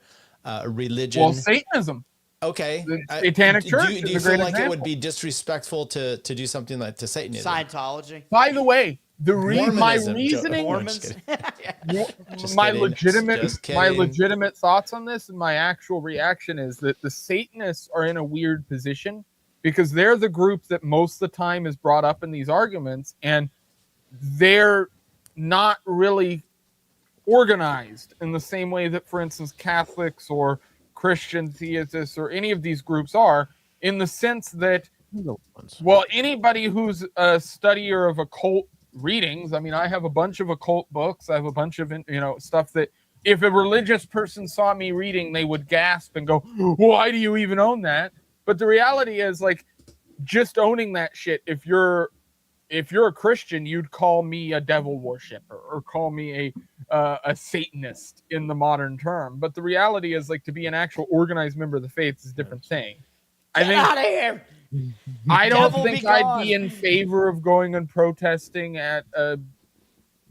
religion. Well, Satanism. Okay. The Satanic Church Do is you a feel great like example. it would be disrespectful to do something like to Satanism? Scientology. By the way, my Mormonism. reasoning, Mormons. Just my kidding. Just legitimate thoughts on this and my actual reaction is that the Satanists are in a weird position because they're the group that most of the time is brought up in these arguments, and they're not really organized in the same way that, for instance, Catholics or Christian theists or any of these groups are, in the sense that, well, anybody who's a studier of occult readings, I mean, I have a bunch of occult books. I have a bunch of, stuff that if a religious person saw me reading, they would gasp and go, why do you even own that? But the reality is, like, just owning that shit, if you're a Christian, you'd call me a devil worshiper or call me a Satanist in the modern term. But the reality is, like, to be an actual organized member of the faith is a different thing. Get out of here. I don't Devil think be I'd gone. be in favor of going and protesting at a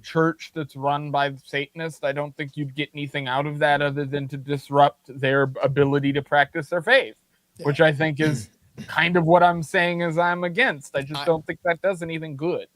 church that's run by Satanists. I don't think you'd get anything out of that other than to disrupt their ability to practice their faith, which I think is kind of what I'm saying is I'm against. I just don't think that does anything good.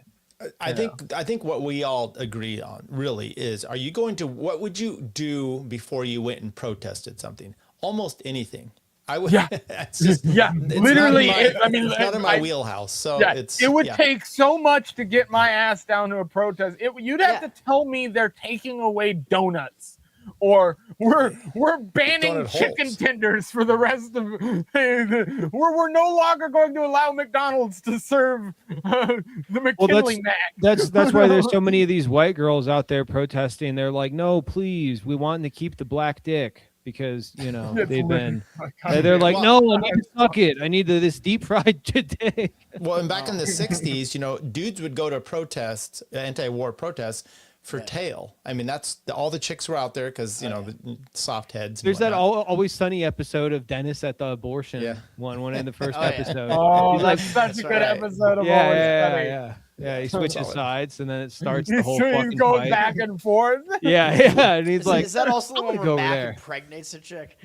I think what we all agree on really is, what would you do before you went and protested something? Almost anything. I would. Yeah. It's just, it's Literally. it's not in my wheelhouse. So it would take so much to get my ass down to a protest. You'd have to tell me they're taking away donuts, or we're banning Donut chicken holes. tenders for the rest of. We're no longer going to allow McDonald's to serve the McKinley Mac. That's why there's so many of these white girls out there protesting. They're like, no, please, we want to keep the black dick. Because they've been, they're like, no, I need to suck it. I need this deep fried dick. Well, and back in the '60s, dudes would go to protests, anti-war protests, for tail. I mean, that's all the chicks were out there because the soft heads. And There's that whatnot. Always Sunny episode of Dennis at the abortion one in the first episode. Oh, He's like, that's such a good right. episode of Always Sunny. Yeah, he switches sides and then it starts the He's whole fucking going fight. back and forth. Yeah, and he's like, is that also the I'm one gonna where go over Mac there. impregnates a chick?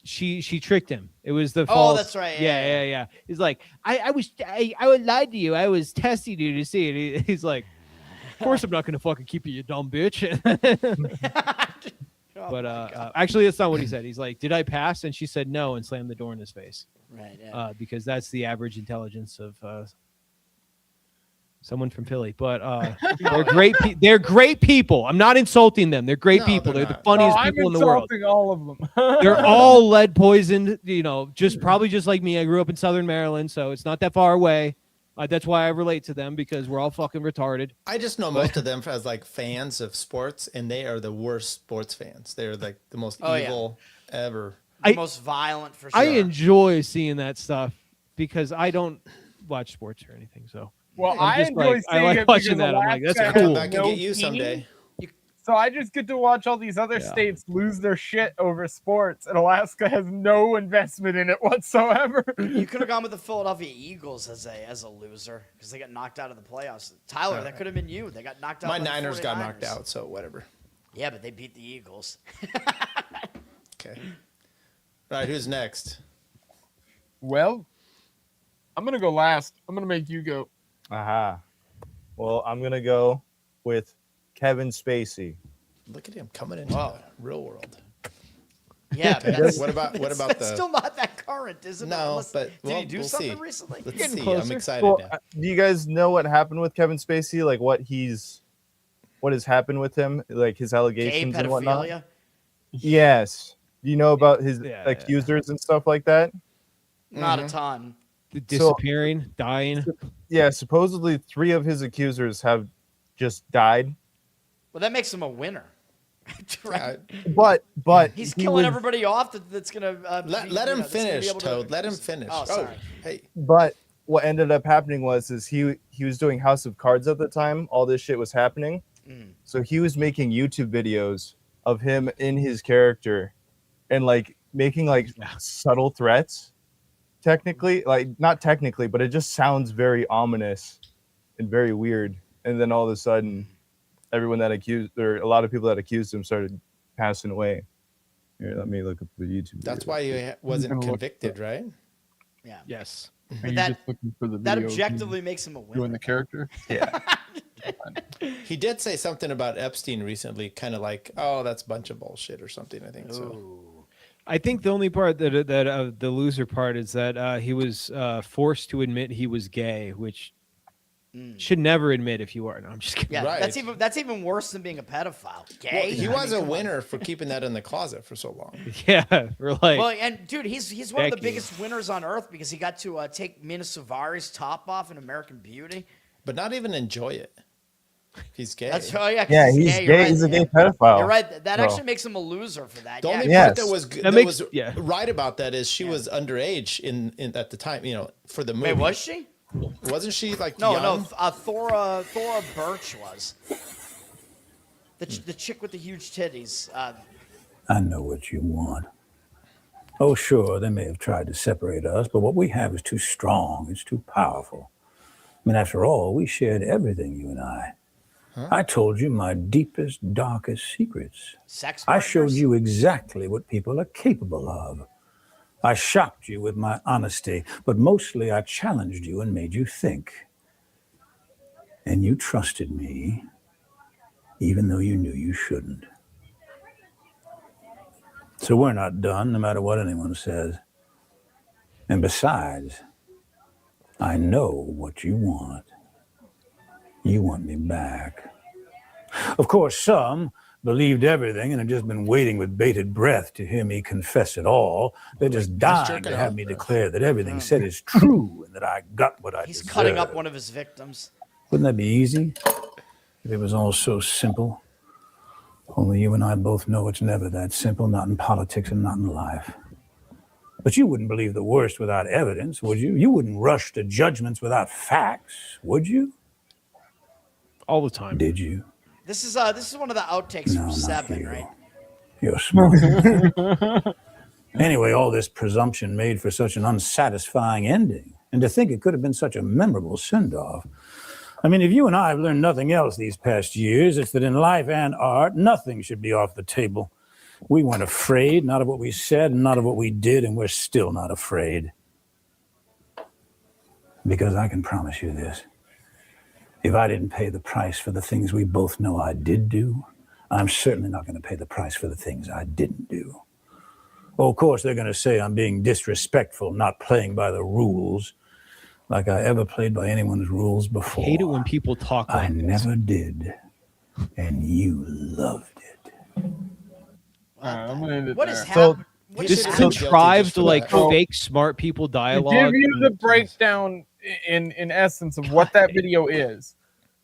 She tricked him. It was the Oh, false. that's right. Yeah. He's like, I would lie to you. I was testing you to see it. He's like, of course I'm not gonna fucking keep you dumb bitch. But actually, that's not what he said. He's like, did I pass? And she said no, and slammed the door in his face. Right. Yeah. Because that's the average intelligence of someone from Philly. But they're great. They're great people. I'm not insulting them. They're great No, people. they're They're the not. funniest I'm people in the world. insulting all of them. They're all lead poisoned. Probably just like me. I grew up in Southern Maryland, so it's not that far away. That's why I relate to them, because we're all fucking retarded. I just know most of them as like fans of sports, and they are the worst sports fans. They're like the most evil ever. The most violent for sure. I enjoy seeing that stuff because I don't watch sports or anything. So Well, I'm just enjoy like, I seeing like it watching because that. I'm like, that's Alaska cool. Come back and no get you team. someday. So I just get to watch all these other states lose their shit over sports, and Alaska has no investment in it whatsoever. You could have gone with the Philadelphia Eagles as a loser because they got knocked out of the playoffs. Tyler, that could have been you. They got knocked out. My by the Niners got 49ers. knocked out, so whatever. Yeah, but they beat the Eagles. Okay. All right, who's next? Well, I'm gonna go last. I'm gonna make you go. Aha. Well, I'm gonna go with Kevin Spacey. Look at him coming into the real world. Yeah, but that's, What about that's the? still still not that current, is it? No, Unless- but did well, he do we'll something see. recently? Let's Getting see. I'm closer. excited Well, now. do you guys know what happened with Kevin Spacey? Like what has happened with him? Like his Gay allegations and whatnot? pedophilia. Yes. Do you know about his Yeah. accusers and stuff like that? Not a ton. Disappearing, dying. Yeah, supposedly 3 of his accusers have just died. Well, that makes him a winner. Right? But He's he killing was- everybody off that's gonna Let him finish, Toad. Let him finish. Oh, sorry. Hey. But what ended up happening was he was doing House of Cards at the time. All this shit was happening. So he was making YouTube videos of him in his character and like making like subtle threats. Technically, like not technically, but it just sounds very ominous and very weird. And then all of a sudden, everyone that accused, or a lot of people that accused him, started passing away. Here, let me look up the YouTube. That's video. why he wasn't gonna look convicted, right? Yeah. Yes. Are But you that- just looking for the That video of him objectively makes him a winner. doing the character? Yeah. He did say something about Epstein recently, kind of like, "Oh, that's a bunch of bullshit" or something. I think so. Ooh. I think the only part that the loser part is that he was forced to admit he was gay, which should never admit if you are. No, I'm just kidding. Yeah, Right. that's even worse than being a pedophile. Gay. Well, he I was mean, a come on. winner for keeping that in the closet for so long. Yeah, we're like, Well, and dude, he's one of the Becky. biggest winners on earth because he got to take Mina Savari's top off in American Beauty. But not even enjoy it. He's gay. That's oh yeah, 'cause Yeah, he's you're gay. right, He's a yeah. gay pedophile. You're right. That Well. actually makes him a loser for that. The Yeah, only Yes. part that was That makes- was yeah. right about that is she was underage in at the time, for the movie. Wait, was she? Wasn't she like No, young? no. Thora Birch was the chick with the huge titties. I know what you want. Oh, sure, they may have tried to separate us, but what we have is too strong. It's too powerful. I mean, after all, we shared everything, you and I. I told you my deepest, darkest secrets. Sex. I showed partners? you exactly what people are capable of. I shocked you with my honesty, but mostly I challenged you and made you think. And you trusted me, even though you knew you shouldn't. So we're not done, no matter what anyone says. And besides, I know what you want. You want me back. Of course, some believed everything and have just been waiting with bated breath to hear me confess it all. They're just dying jerking to have off, me bro. declare that everything said is true and that I got what I He's deserved. cutting up one of his victims. Wouldn't that be easy? If it was all so simple. Only you and I both know it's never that simple, not in politics and not in life. But you wouldn't believe the worst without evidence, would you? You wouldn't rush to judgments without facts, would you? all the time. Did you? This is one of the outtakes No, from not Seven, you. right? You're smart. Anyway, all this presumption made for such an unsatisfying ending. And to think it could have been such a memorable send-off. I mean, if you and I have learned nothing else these past years, it's that in life and art, nothing should be off the table. We weren't afraid, not of what we said, and not of what we did, and we're still not afraid. Because I can promise you this. If I didn't pay the price for the things we both know I did do, I'm certainly not going to pay the price for the things I didn't do. Oh, of course, they're going to say I'm being disrespectful, not playing by the rules, like I ever played by anyone's rules before. I hate it when people talk I like this. never did, and you loved it. I'm gonna end it What there. is So, happening? What This is should happening? guilty contrived just for like that. fake smart people To dialogue. give you the breakdown in essence of what that video is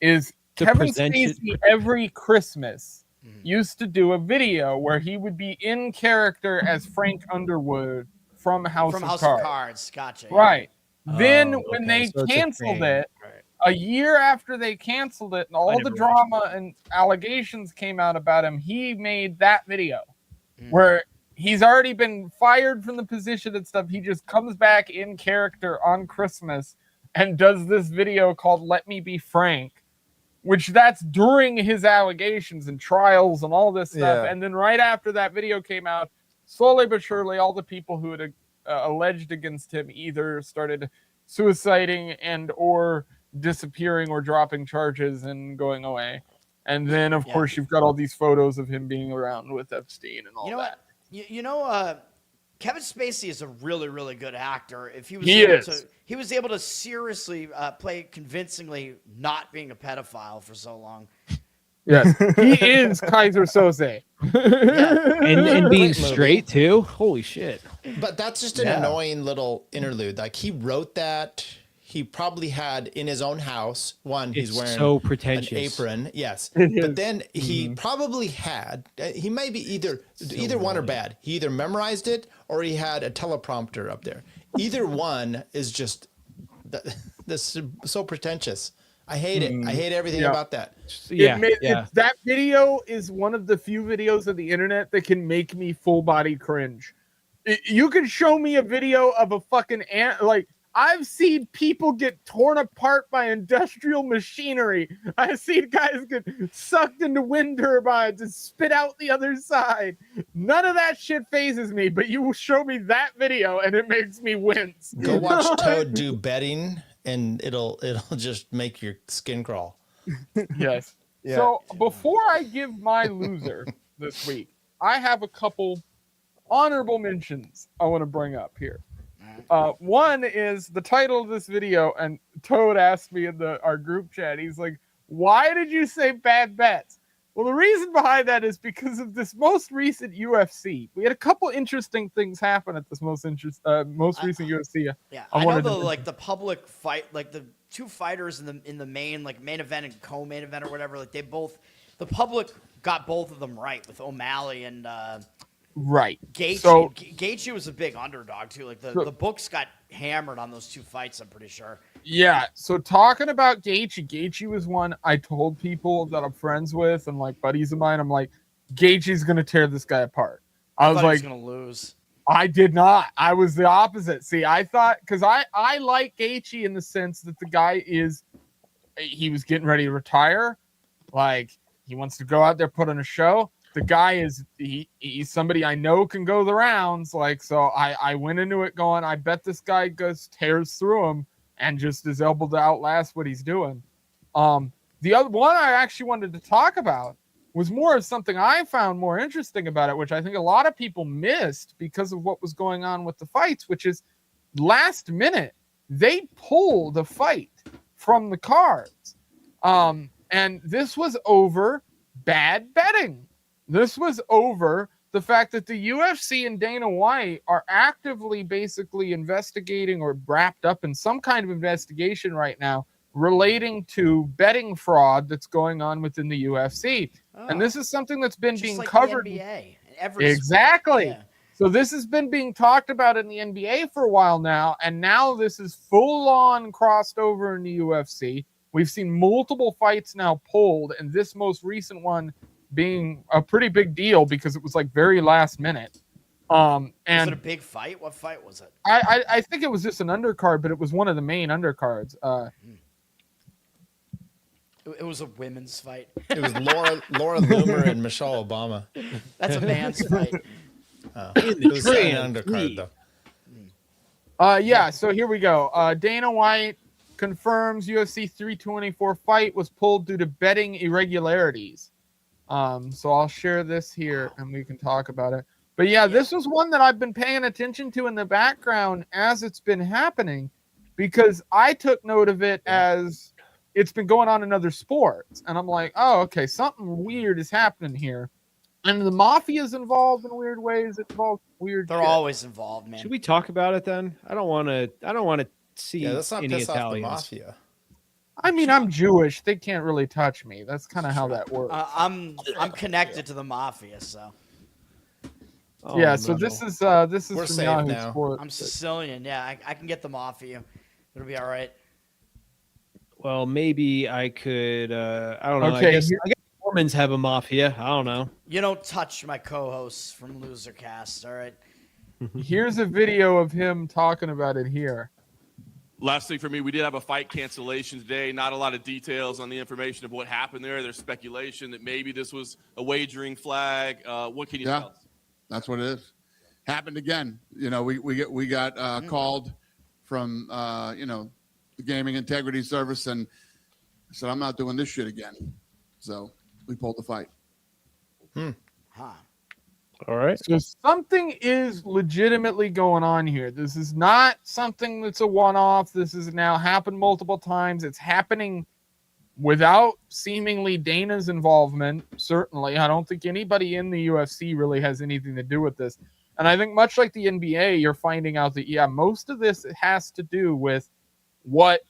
To Kevin present it- Spacey every Christmas used to do a video where he would be in character as Frank Underwood from House From of House Cards. of Cards. Gotcha. Right. Then Oh, when okay, they so it's a canceled thing. it, Right. a year after they canceled it and all never the watched drama and allegations came out about him, he made that video where he's already been fired from the position and stuff. He just comes back in character on Christmas and does this video called Let Me Be Frank, which that's during his allegations and trials and all this stuff. Yeah. And then right after that video came out, slowly but surely, all the people who had alleged against him either started suiciding and or disappearing or dropping charges and going away. And then, of Yeah. course, you've got all these photos of him being around with Epstein and all You know that. what? Kevin Spacey is a really, really good actor. If he was He able is. to, he was able to seriously play convincingly not being a pedophile for so long. Yes, he is Kaiser Soze. And being Great movie. straight too. Holy shit. But that's just an annoying little interlude. Like he wrote that. He probably had in his own house. One, he's It's wearing so pretentious. an apron. Yes, It but is. then he probably had. He may be either one or bad. He either memorized it or he had a teleprompter up there. Either one is just this so pretentious. I hate it. I hate everything about that. Yeah. That video is one of the few videos on the internet that can make me full body cringe. You can show me a video of a fucking ant. Like, I've seen people get torn apart by industrial machinery. I've seen guys get sucked into wind turbines and spit out the other side. None of that shit phases me, but you will show me that video and it makes me wince. Go watch Toad do betting, and it'll just make your skin crawl. Yes. Yeah. So before I give my loser this week, I have a couple honorable mentions I want to bring up here. One is the title of this video, and Toad asked me in our group chat, he's like, why did you say bad bets? Well, the reason behind that is because of this most recent UFC. We had a couple interesting things happen at this most recent UFC. Yeah, I know the public fight, like the two fighters in the main event and co-main event or whatever, like the public got both of them right with O'Malley and right. Gaethje. So, Gaethje was a big underdog too. Like the books got hammered on those two fights, I'm pretty sure. yeah. So talking about Gaethje was one I told people that I'm friends with and like buddies of mine. I'm like, Gaethje's gonna tear this guy apart. I was thought he like, was gonna lose. I did not. I was the opposite. See, I thought because I like Gaethje in the sense that the guy he was getting ready to retire. Like he wants to go out there, put on a show. The guy he's somebody I know can go the rounds. Like, so I went into it going, I bet this guy tears through him and just is able to outlast what he's doing. The other one I actually wanted to talk about was more of something I found more interesting about it, which I think a lot of people missed because of what was going on with the fights, which is last minute, they pulled a fight from the cards. And this was over bad betting. This was over the fact that the UFC and Dana White are actively basically investigating or wrapped up in some kind of investigation right now relating to betting fraud that's going on within the UFC. And this is something that's been Just being like covered. The NBA. Every Exactly. sport. Yeah. So this has been being talked about in the NBA for a while now, and now this is full on crossed over in the UFC. We've seen multiple fights now pulled, and this most recent one being a pretty big deal because it was like very last minute. And was it a big fight? What fight was it? I think it was just an undercard, but it was one of the main undercards. It was a women's fight. It was Laura Loomer and Michelle Obama. That's a man's fight. It was an undercard though. Yeah, so here we go. Dana White confirms UFC 324 fight was pulled due to betting irregularities. So I'll share this here and we can talk about it. But yeah, this was one that I've been paying attention to in the background as it's been happening because I took note of it as it's been going on in other sports. And I'm like, oh, okay, something weird is happening here. And the mafia's involved in weird ways. It's involved weird. They're shit. always involved, man. Should we talk about it then? I don't want to see Let's not any piss off the Italians. mafia. I mean, I'm Jewish. They can't really touch me. That's kind of how that works. I'm connected to the mafia, so Oh, yeah. So no. this is We're from safe Yahoo now. Sports. I'm Sicilian. Yeah, I can get the mafia. It'll be all right. Well, maybe I could. I don't know. Okay, I guess Mormons have a mafia. I don't know. You don't touch my co-hosts from LoserCast, all right? Here's a video of him talking about it here. Last thing for me, we did have a fight cancellation today. Not a lot of details on the information of what happened there. There's speculation that maybe this was a wagering flag. What can you tell us? That's what it is. Happened again. You know, we got called from the Gaming Integrity Service and said, I'm not doing this shit again. So we pulled the fight. Huh. All right. So something is legitimately going on here. This is not something that's a one-off. This has now happened multiple times. It's happening without seemingly Dana's involvement, certainly, I don't think anybody in the UFC really has anything to do with this. And I think much like the NBA, you're finding out that, yeah, most of this has to do with what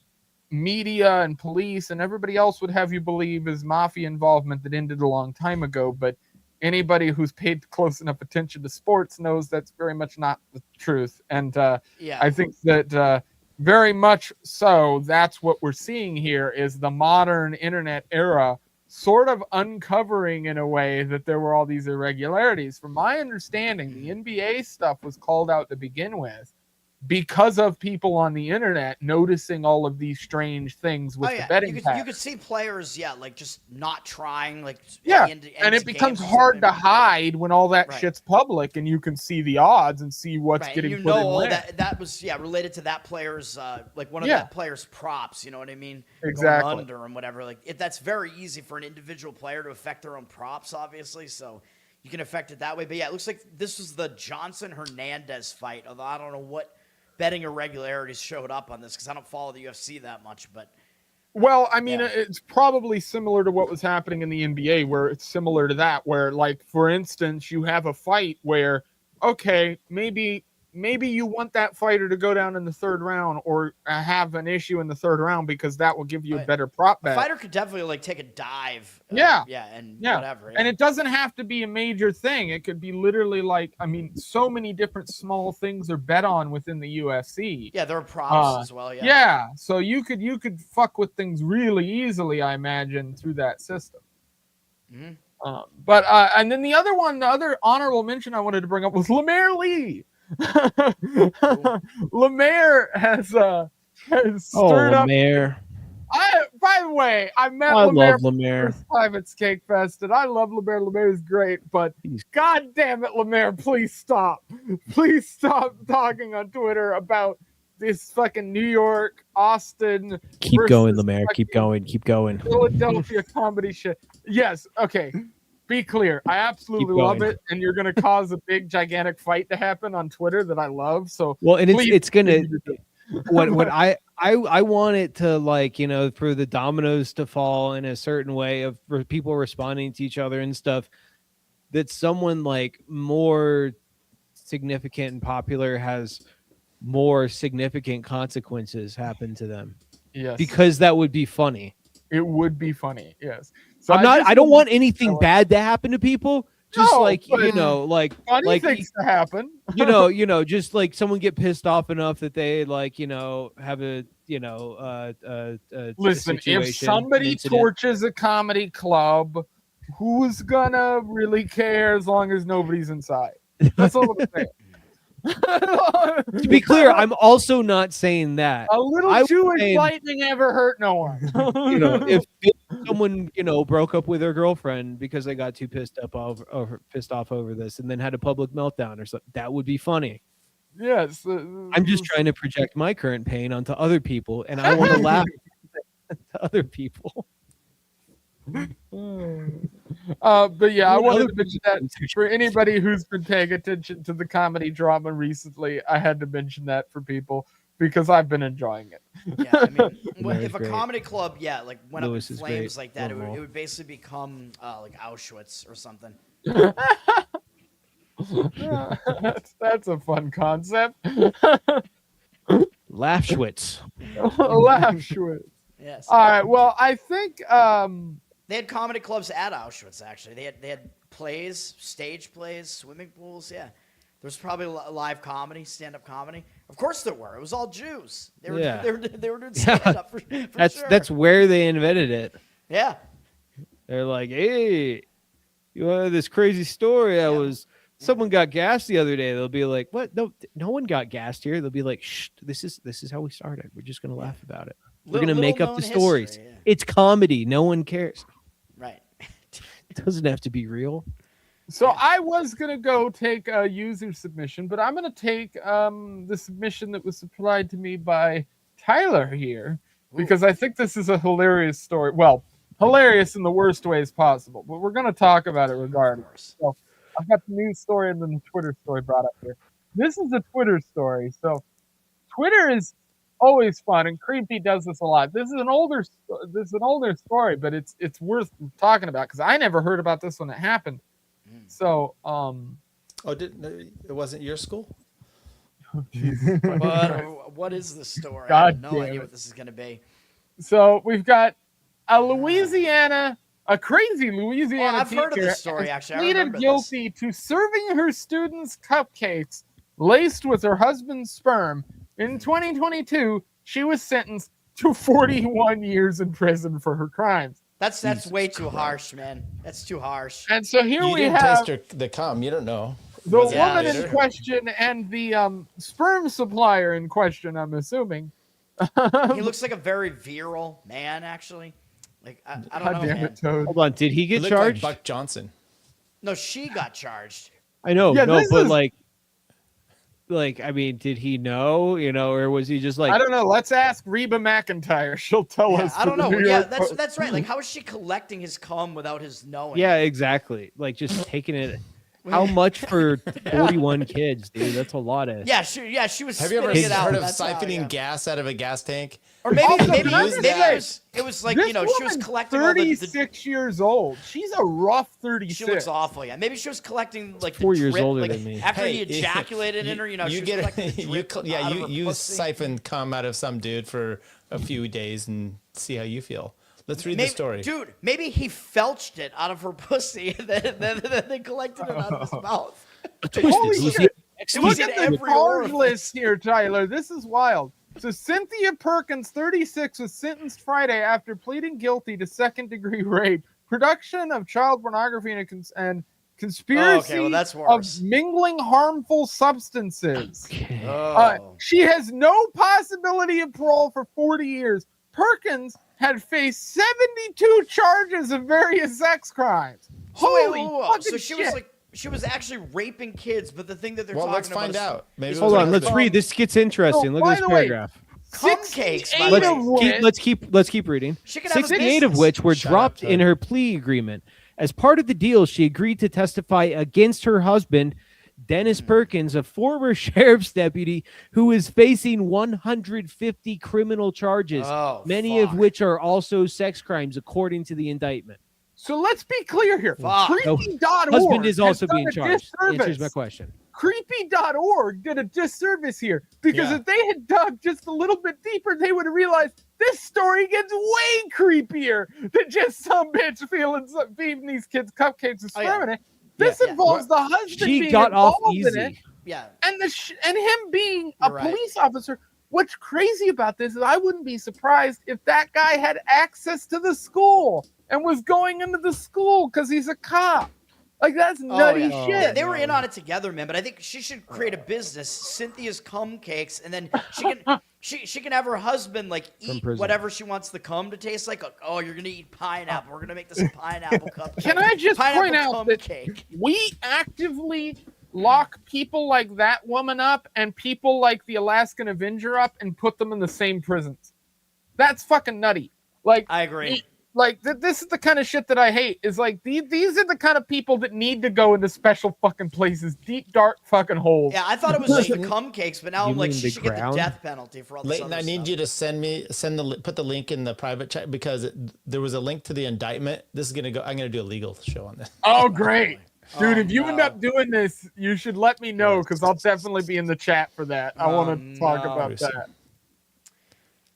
media and police and everybody else would have you believe is mafia involvement that ended a long time ago. But anybody who's paid close enough attention to sports knows that's very much not the truth. And I think that very much so, that's what we're seeing here is the modern internet era sort of uncovering in a way that there were all these irregularities. From my understanding, the NBA stuff was called out to begin with because of people on the internet noticing all of these strange things with the betting you could see players, like just not trying, like and it becomes hard to hide when all that shit's public and you can see the odds and see what's getting put in all win. that was related to that player's like one of that player's props, you know what I mean? Exactly. Going under and whatever. Like that's very easy for an individual player to affect their own props, obviously. So you can affect it that way. But yeah, it looks like this was the Johnson Hernandez fight. Although I don't know what betting irregularities showed up on this because I don't follow the UFC that much, but I mean, it's probably similar to what was happening in the NBA, where it's similar to that, where, like, for instance, you have a fight where, okay, maybe you want that fighter to go down in the third round or have an issue in the third round because that will give you a better prop bet. A fighter could definitely like take a dive. And whatever. And it doesn't have to be a major thing. It could be literally like, I mean, so many different small things are bet on within the UFC. Yeah, there are props as well. Yeah. So you could fuck with things really easily, I imagine, through that system. Mm-hmm. And then the other honorable mention I wanted to bring up was Lemaire Lee. Lemaire has stirred up. Lemaire. By the way, I met Lemaire for the first time at Skate Fest, and I love Lemaire. Lemaire's great, but god damn it, Lemaire, please stop. Please stop talking on Twitter about this fucking New York, Austin. Keep going, Lemaire. Keep going. Philadelphia comedy shit. Yes, okay. Be clear. I absolutely love it, and you're going to cause a big, gigantic fight to happen on Twitter that I love. So, and it's going to. What I want it to, like, you know, for the dominoes to fall in a certain way of people responding to each other and stuff. That someone like more significant and popular has more significant consequences happen to them. Yes, because that would be funny. It would be funny. Yes. So I don't want anything bad to happen to people. Just funny things to happen. Just like someone get pissed off enough that they have a listen. If somebody torches a comedy club, who's gonna really care as long as nobody's inside? That's all I'm saying. To be clear, I'm also not saying that a little Jewish lightning ever hurt no one. If someone broke up with their girlfriend because they got too pissed off over this and then had a public meltdown or something, that would be funny. Yes, I'm just trying to project my current pain onto other people, and I want to laugh at other people. But yeah, I wanted to mention that for anybody who's been paying attention to the comedy drama recently. I had to mention that for people because I've been enjoying it. Yeah, I mean, if a comedy club, went up in flames like that, it would basically become like Auschwitz or something. That's a fun concept. Laughschwitz. Laughschwitz. Yes. All right. Well, I think they had comedy clubs at Auschwitz. Actually, they had plays, stage plays, swimming pools. Yeah, there's probably live comedy, stand-up comedy. Of course there were. It was all Jews. They were doing stand-up for sure. That's where they invented it. Yeah. They're like, hey, you want this crazy story? Someone got gassed the other day. They'll be like, what? No one got gassed here. They'll be like, shh, this is how we started. We're just gonna laugh about it. We're gonna make up the stories. History, yeah. It's comedy. No one cares. Right. It doesn't have to be real. So I was gonna go take a user submission, but I'm gonna take the submission that was supplied to me by Tyler here because I think this is a hilarious story. Well, hilarious in the worst ways possible, but we're gonna talk about it regardless. So I've got the news story and then the Twitter story brought up here. This is a Twitter story. So Twitter is always fun, and Creepy does this a lot. This is an older story, but it's worth talking about because I never heard about this when it happened. So, Oh, it wasn't your school? What is the story? I God have no damn idea it. what this is going to be. So we've got a crazy Louisiana I've heard of teacher this story, has actually. I pleaded remember guilty to serving her students cupcakes laced with her husband's sperm. In 2022, she was sentenced to 41 years in prison for her crimes. That's way too harsh, man. That's too harsh. And so here You we didn't have taste the cum. You don't know. the Was it woman later? in question and the sperm supplier in question, I'm assuming. He looks like a very virile man, actually. Like I don't God know, damn man. it, Toad. Hold on, did he He get looked like charged? Buck Johnson. No, she got charged. I know, Yeah, no, this but is- like, I mean, did he know? Or was he just like? I don't know. Let's ask Reba McEntire. She'll tell Yeah, us. I for don't the know. New Yeah, York Post. that's right. Like, how is she collecting his cum without his knowing? Yeah, exactly. Like just taking it. How much for 41 kids, dude? That's a lot of. Yeah, she was. Have you ever spitting it out. heard of That's how, siphoning yeah. gas out of a gas tank? Or maybe Also, maybe, can I maybe just say, it was like This she was woman's collecting all the 36 years old. She's a rough 36. She looks awful. Yeah, maybe she was collecting like 4 the years drip, older like, than me. After he Hey, ejaculated in her, she was collecting the drip out of her you pussy. siphon cum out of some dude for a few days and see how you feel. Let's read the story. Dude, maybe he felched it out of her pussy and then they collected it out of his mouth. Holy shit. Look in at the every charge orifice. list here, Tyler. This is wild. So Cynthia Perkins, 36, was sentenced Friday after pleading guilty to second-degree rape, production of child pornography, and conspiracy Okay, well, that's of worse. mingling harmful substances. Oh. She has no possibility of parole for 40 years. Perkins had faced 72 charges of various sex crimes. So wait, Holy whoa. fucking So she shit. was like, she was actually raping kids, but the thing that they're Well, talking let's about find is out. Maybe it Hold was on, let's husband. read. This gets interesting. Look by at this the way, paragraph. cum cakes. By 68 the of way. which- Let's keep reading. She could have a 68 of business. which were Shut dropped up, in Toad. her plea agreement. As part of the deal, she agreed to testify against her husband, Dennis Perkins, a former sheriff's deputy who is facing 150 criminal charges, Oh, many of fuck. which are also sex crimes, according to the indictment. So let's be clear here. Fuck. Creepy.org Husband is has also done being a charged. disservice. Answers my question. Creepy.org did a disservice here because Yeah. if they had dug just a little bit deeper, they would have realized this story gets way creepier than just some bitch feeding these kids cupcakes with Oh, yeah. sperm in it. This Yeah. involves the husband She being got off involved in it easy. Yeah. and and him being a You're right. police officer. What's crazy about this is I wouldn't be surprised if that guy had access to the school and was going into the school because he's a cop. Like that's nutty yeah. shit. They were in on it together, man. But I think she should create a business, Cynthia's cum cakes, and then she can have her husband like eat prison. whatever she wants the cum to taste like. Oh, you're gonna eat pineapple. We're gonna make this a pineapple cupcake. Can I just pineapple point out cum that cake. we actively lock people like that woman up and people like the Alaskan Avenger up and put them in the same prisons? That's fucking nutty. Like I agree. This is the kind of shit that I hate. Is like these are the kind of people that need to go into special fucking places, deep dark fucking holes. Yeah, I thought it was just the cum cakes, but now You I'm like, mean she the should get the ground? death penalty for all this Leighton, other I need stuff. you to put the link in the private chat because there was a link to the indictment. This is gonna go. I'm gonna do a legal show on this. Oh great. Dude, Oh, if you end no. up doing this, you should let me know because I'll definitely be in the chat for that. I Oh, want to talk no. about that.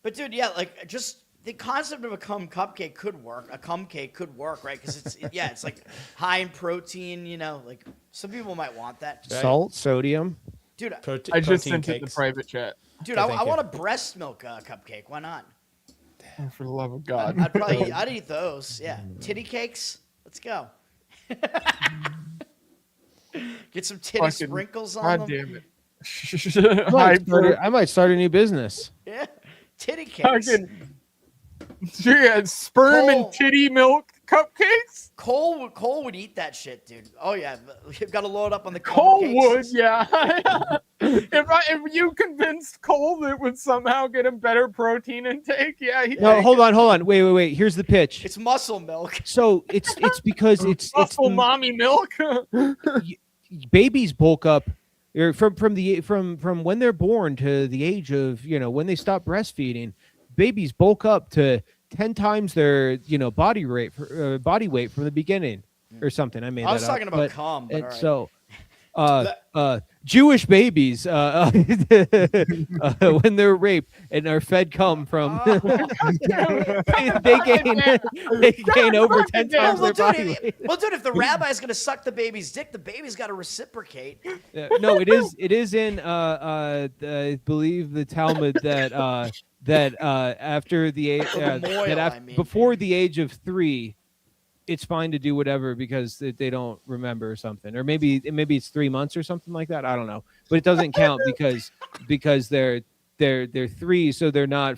But dude, yeah, like just the concept of a cum cupcake could work. A cum cake could work, right? Because it's like high in protein. You know, like some people might want that. Right. Salt, sodium. Dude, I just Protein sent it in the cakes. private chat. dude, Okay, I thank want you. a breast milk cupcake. Why not? Oh, for the love of God. I'd eat those. Yeah, titty cakes. Let's go. Get some titty Fucking- sprinkles on God them. damn it. I might start a new business. Yeah, titty cakes. Fucking, yeah, sperm Cole. and titty milk cupcakes. Cole would eat that shit, dude. Oh yeah, you've got to load up on the cum Cole cakes. would, yeah. if you convinced Cole that it would somehow get him better protein intake, yeah. No, hold on. Wait. Here's the pitch. It's muscle milk. So it's because it's Muscle mommy milk. babies bulk up or from when they're born to the age of when they stop breastfeeding, babies bulk up to 10 times their body weight from the beginning or something. I made I was that talking up. about cum, but And all right. so Jewish babies when they're raped and are fed cum from they gain over 10 times their body weight. Well, dude, if the rabbi's gonna suck the baby's dick, the baby's got to reciprocate. No, it is in I believe the Talmud that after the age before the age of 3, it's fine to do whatever because they don't remember or something, or maybe it's 3 months or something like that. I don't know, but it doesn't count because they're 3, so they're not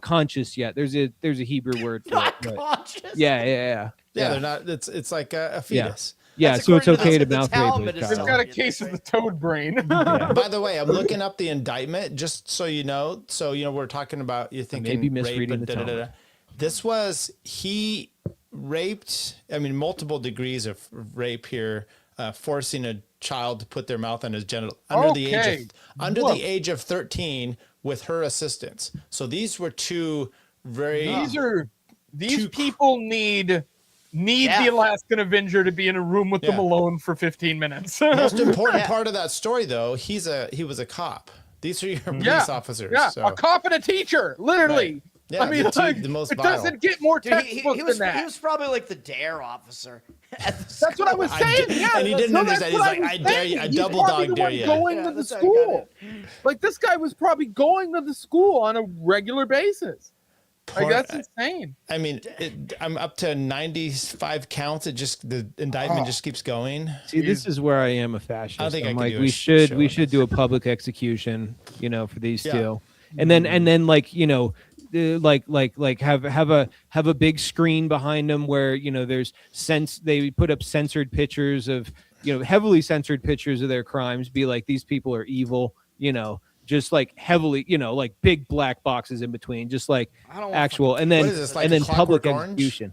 conscious yet. There's a Hebrew word for Not it. conscious. Yeah. They're not. It's like a fetus. Yeah, That's so it's according okay to the mouth Talmud rape. is a They've child. got a case of the toad brain. By the way, I'm looking up the indictment just so you know. So we're talking about you're thinking may be rape misreading and the Talmud. This was he raped. I mean, multiple degrees of rape here, forcing a child to put their mouth on his genital under the age of 13 with her assistance. So these were two very. These people need the Alaskan Avenger to be in a room with them alone for 15 minutes. Most important part of that story, though, he was a cop. These are your police officers. Yeah, so. a cop and a teacher, literally. Right. Yeah, I mean, the most it vile. doesn't get more Dude, textbook he than that. was probably like the dare officer. That's what I was saying. And he didn't understand. He's like, I dare you, I double dog dare you. Going to the school. Like this guy was probably going to the school on a regular basis. Like that's insane. I mean, I'm up to 95 counts. The indictment just keeps going. See, this is where I am a fascist. I think I'm I could like, do we should do a public execution, for these two, and then like have a big screen behind them where there's they put up censored pictures of heavily censored pictures of their crimes. Be like, these people are evil, just like heavily, like big black boxes in between, just like actual, and then What is this, like and then a public Clockwork Orange? execution.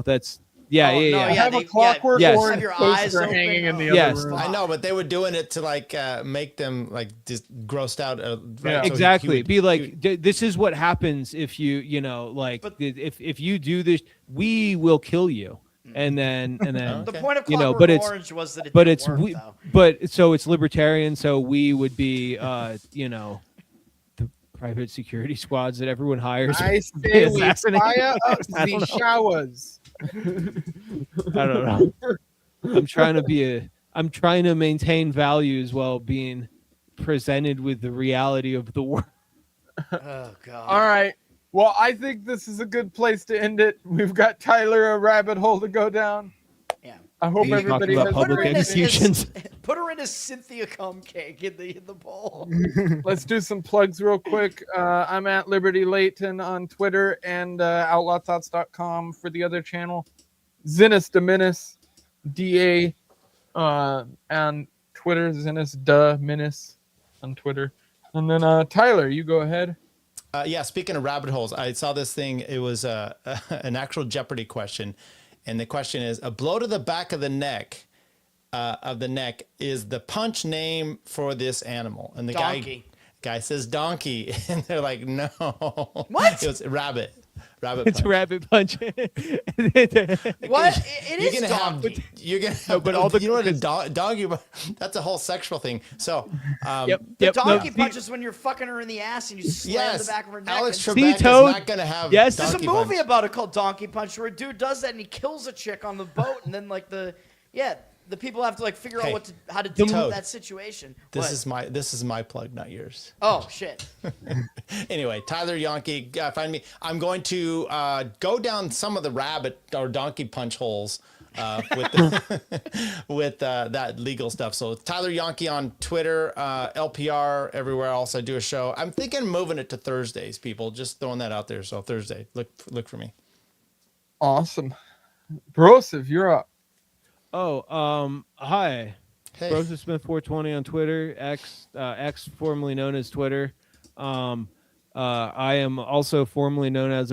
That's Have a clockwork have orange your eyes poster open. hanging in the Yes. other room. I know, but they were doing it to like make them like just grossed out. Right? So Exactly. he would- Be like, this is what happens if you, if you do this, we will kill you. And then The point of but Clockwork it's Orange was that it but didn't it's work, we, though. but so it's libertarian. So we would be, the private security squads that everyone hires. I say we Assassinate. fire up I don't the know. showers. I don't know. I'm trying to maintain values while being presented with the reality of the world. Oh god. All right. Well, I think this is a good place to end it. We've got Tyler a rabbit hole to go down. Yeah. I hope We can everybody talk has about a public great executions. Put her in a Cynthia cum cake in the bowl. Let's do some plugs real quick. I'm at Liberty Layton on Twitter and outlawthoughts.com for the other channel. Zinus Dominus, DA on Twitter. Zinus Dominus on Twitter. And then Tyler, you go ahead. Speaking of rabbit holes, I saw this thing. It was an actual Jeopardy question. And the question is, a blow to the back of the neck is the punch name for this animal. And the Donkey. guy says donkey. And they're like, no. What? It was rabbit. It's rabbit punch. What? It is donkey. You're gonna have, but all the- you know what a doggy, that's a whole sexual thing. So The donkey punch is when you're fucking her in the ass and you slam the back of her neck. Alex and- Trebek is Toad. not gonna have Yes. There's a donkey movie punch. about it called Donkey Punch where a dude does that and he kills a chick on the boat and then like the people have to like figure Hey, out how to deal with Toad. that situation. This What? is my plug, not yours. Oh shit. Anyway, Tyler Yonke, find me. I'm going to go down some of the rabbit or donkey punch holes with that legal stuff. So Tyler Yonke on Twitter, LPR everywhere else. I do a show. I'm thinking of moving it to Thursdays. People, just throwing that out there. So Thursday, look for me. Awesome. Broseph, you're up. Hi. Hey. Broseph Smith 420 on Twitter, X formerly known as Twitter. I am also formerly known as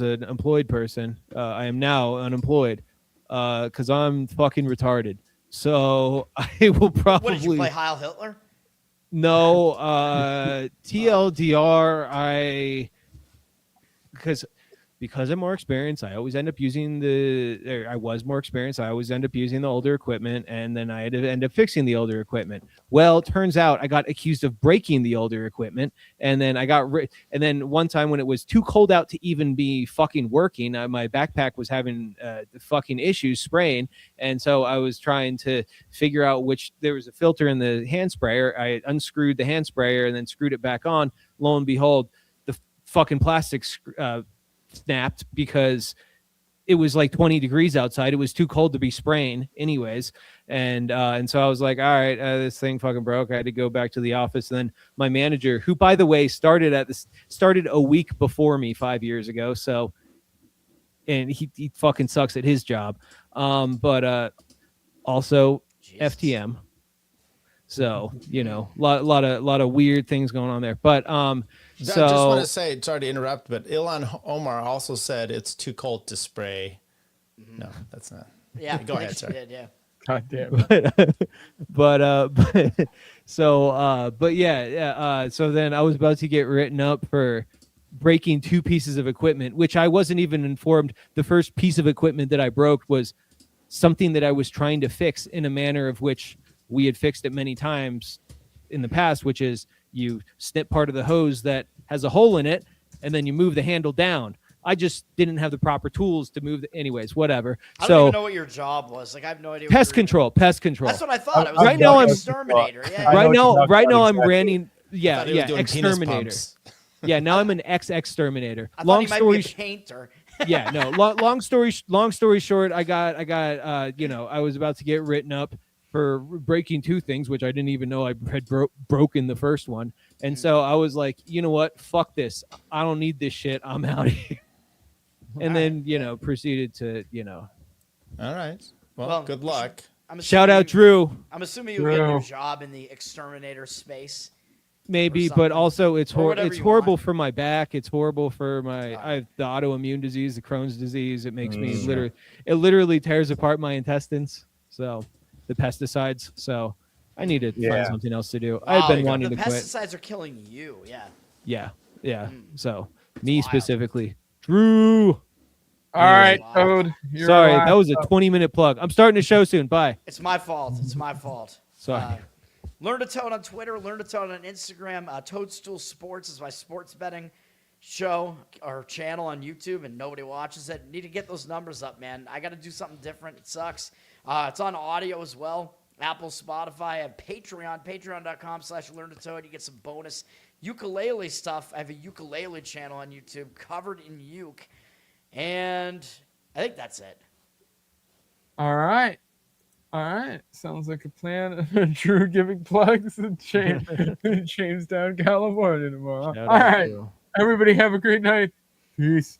an employed person. I am now unemployed because I'm fucking retarded. So I will probably What did you play, Heil Hitler? no TLDR. Because I'm more experienced, I always end up using I was more experienced. I always end up using the older equipment, and then I had to end up fixing the older equipment. Well, it turns out I got accused of breaking the older equipment, and then and then one time when it was too cold out to even be fucking working, my backpack was having the fucking issues spraying, and so I was trying to figure out there was a filter in the hand sprayer. I unscrewed the hand sprayer and then screwed it back on. Lo and behold, the fucking plastic snapped because it was like 20 degrees outside. It was too cold to be spraying anyways. And so I was like, all right, this thing fucking broke. I had to go back to the office. And then my manager, who by the way started a week before me 5 years ago. So, and he fucking sucks at his job. But also Jesus. FTM. So, lot of weird things going on there. But I just want to say, sorry to interrupt, but Ilhan Omar also said it's too cold to spray. No, that's not. Yeah, Go ahead, she sorry. did, yeah. God damn. So then I was about to get written up for breaking 2 pieces of equipment, which I wasn't even informed. The first piece of equipment that I broke was something that I was trying to fix in a manner of which we had fixed it many times in the past, which is you snip part of the hose that has a hole in it, and then you move the handle down. I just didn't have the proper tools to move anyways, whatever. I don't even know what your job was. Like, I have no idea. Pest control. That's what I thought. It was Right now I'm exterminator. Yeah. right now I'm exactly. branding. I thought he was doing penis exterminator. pumps. Yeah, now I'm an exterminator. I Long thought he might be story. a painter. Yeah, no. Long story short, I got. I was about to get written up for breaking 2 things, which I didn't even know I had broken the first one. And so I was like, you know what? Fuck this. I don't need this shit. I'm out of here. And then, proceeded to, All right. Well, good luck. Shout out Drew. I'm assuming you get a new job in the exterminator space. Maybe, something. but also it's Or whatever it's you horrible want. for my back. It's horrible for I have the autoimmune disease, the Crohn's disease. It makes me literally tears apart my intestines. So the pesticides. So I need to find something else to do. I've been wanting to quit. The pesticides are killing you. Yeah. Yeah. So me wild. specifically, Drew. All right, Wow. Toad. you're Sorry, last that was a up. 20-minute plug. I'm starting a show soon. Bye. It's my fault. Sorry. Learn to Toad on Twitter. Learn to Toad on Instagram. Toadstool Sports is my sports betting show or channel on YouTube, and nobody watches it. Need to get those numbers up, man. I got to do something different. It sucks. It's on audio as well. Apple, Spotify. I have Patreon. Patreon.com/LearnToToad. You get some bonus ukulele stuff. I have a ukulele channel on YouTube covered in uke. And I think that's it. All right. Sounds like a plan. Drew giving plugs in Jamestown, California tomorrow. Shout All out right. Drew. Everybody have a great night. Peace.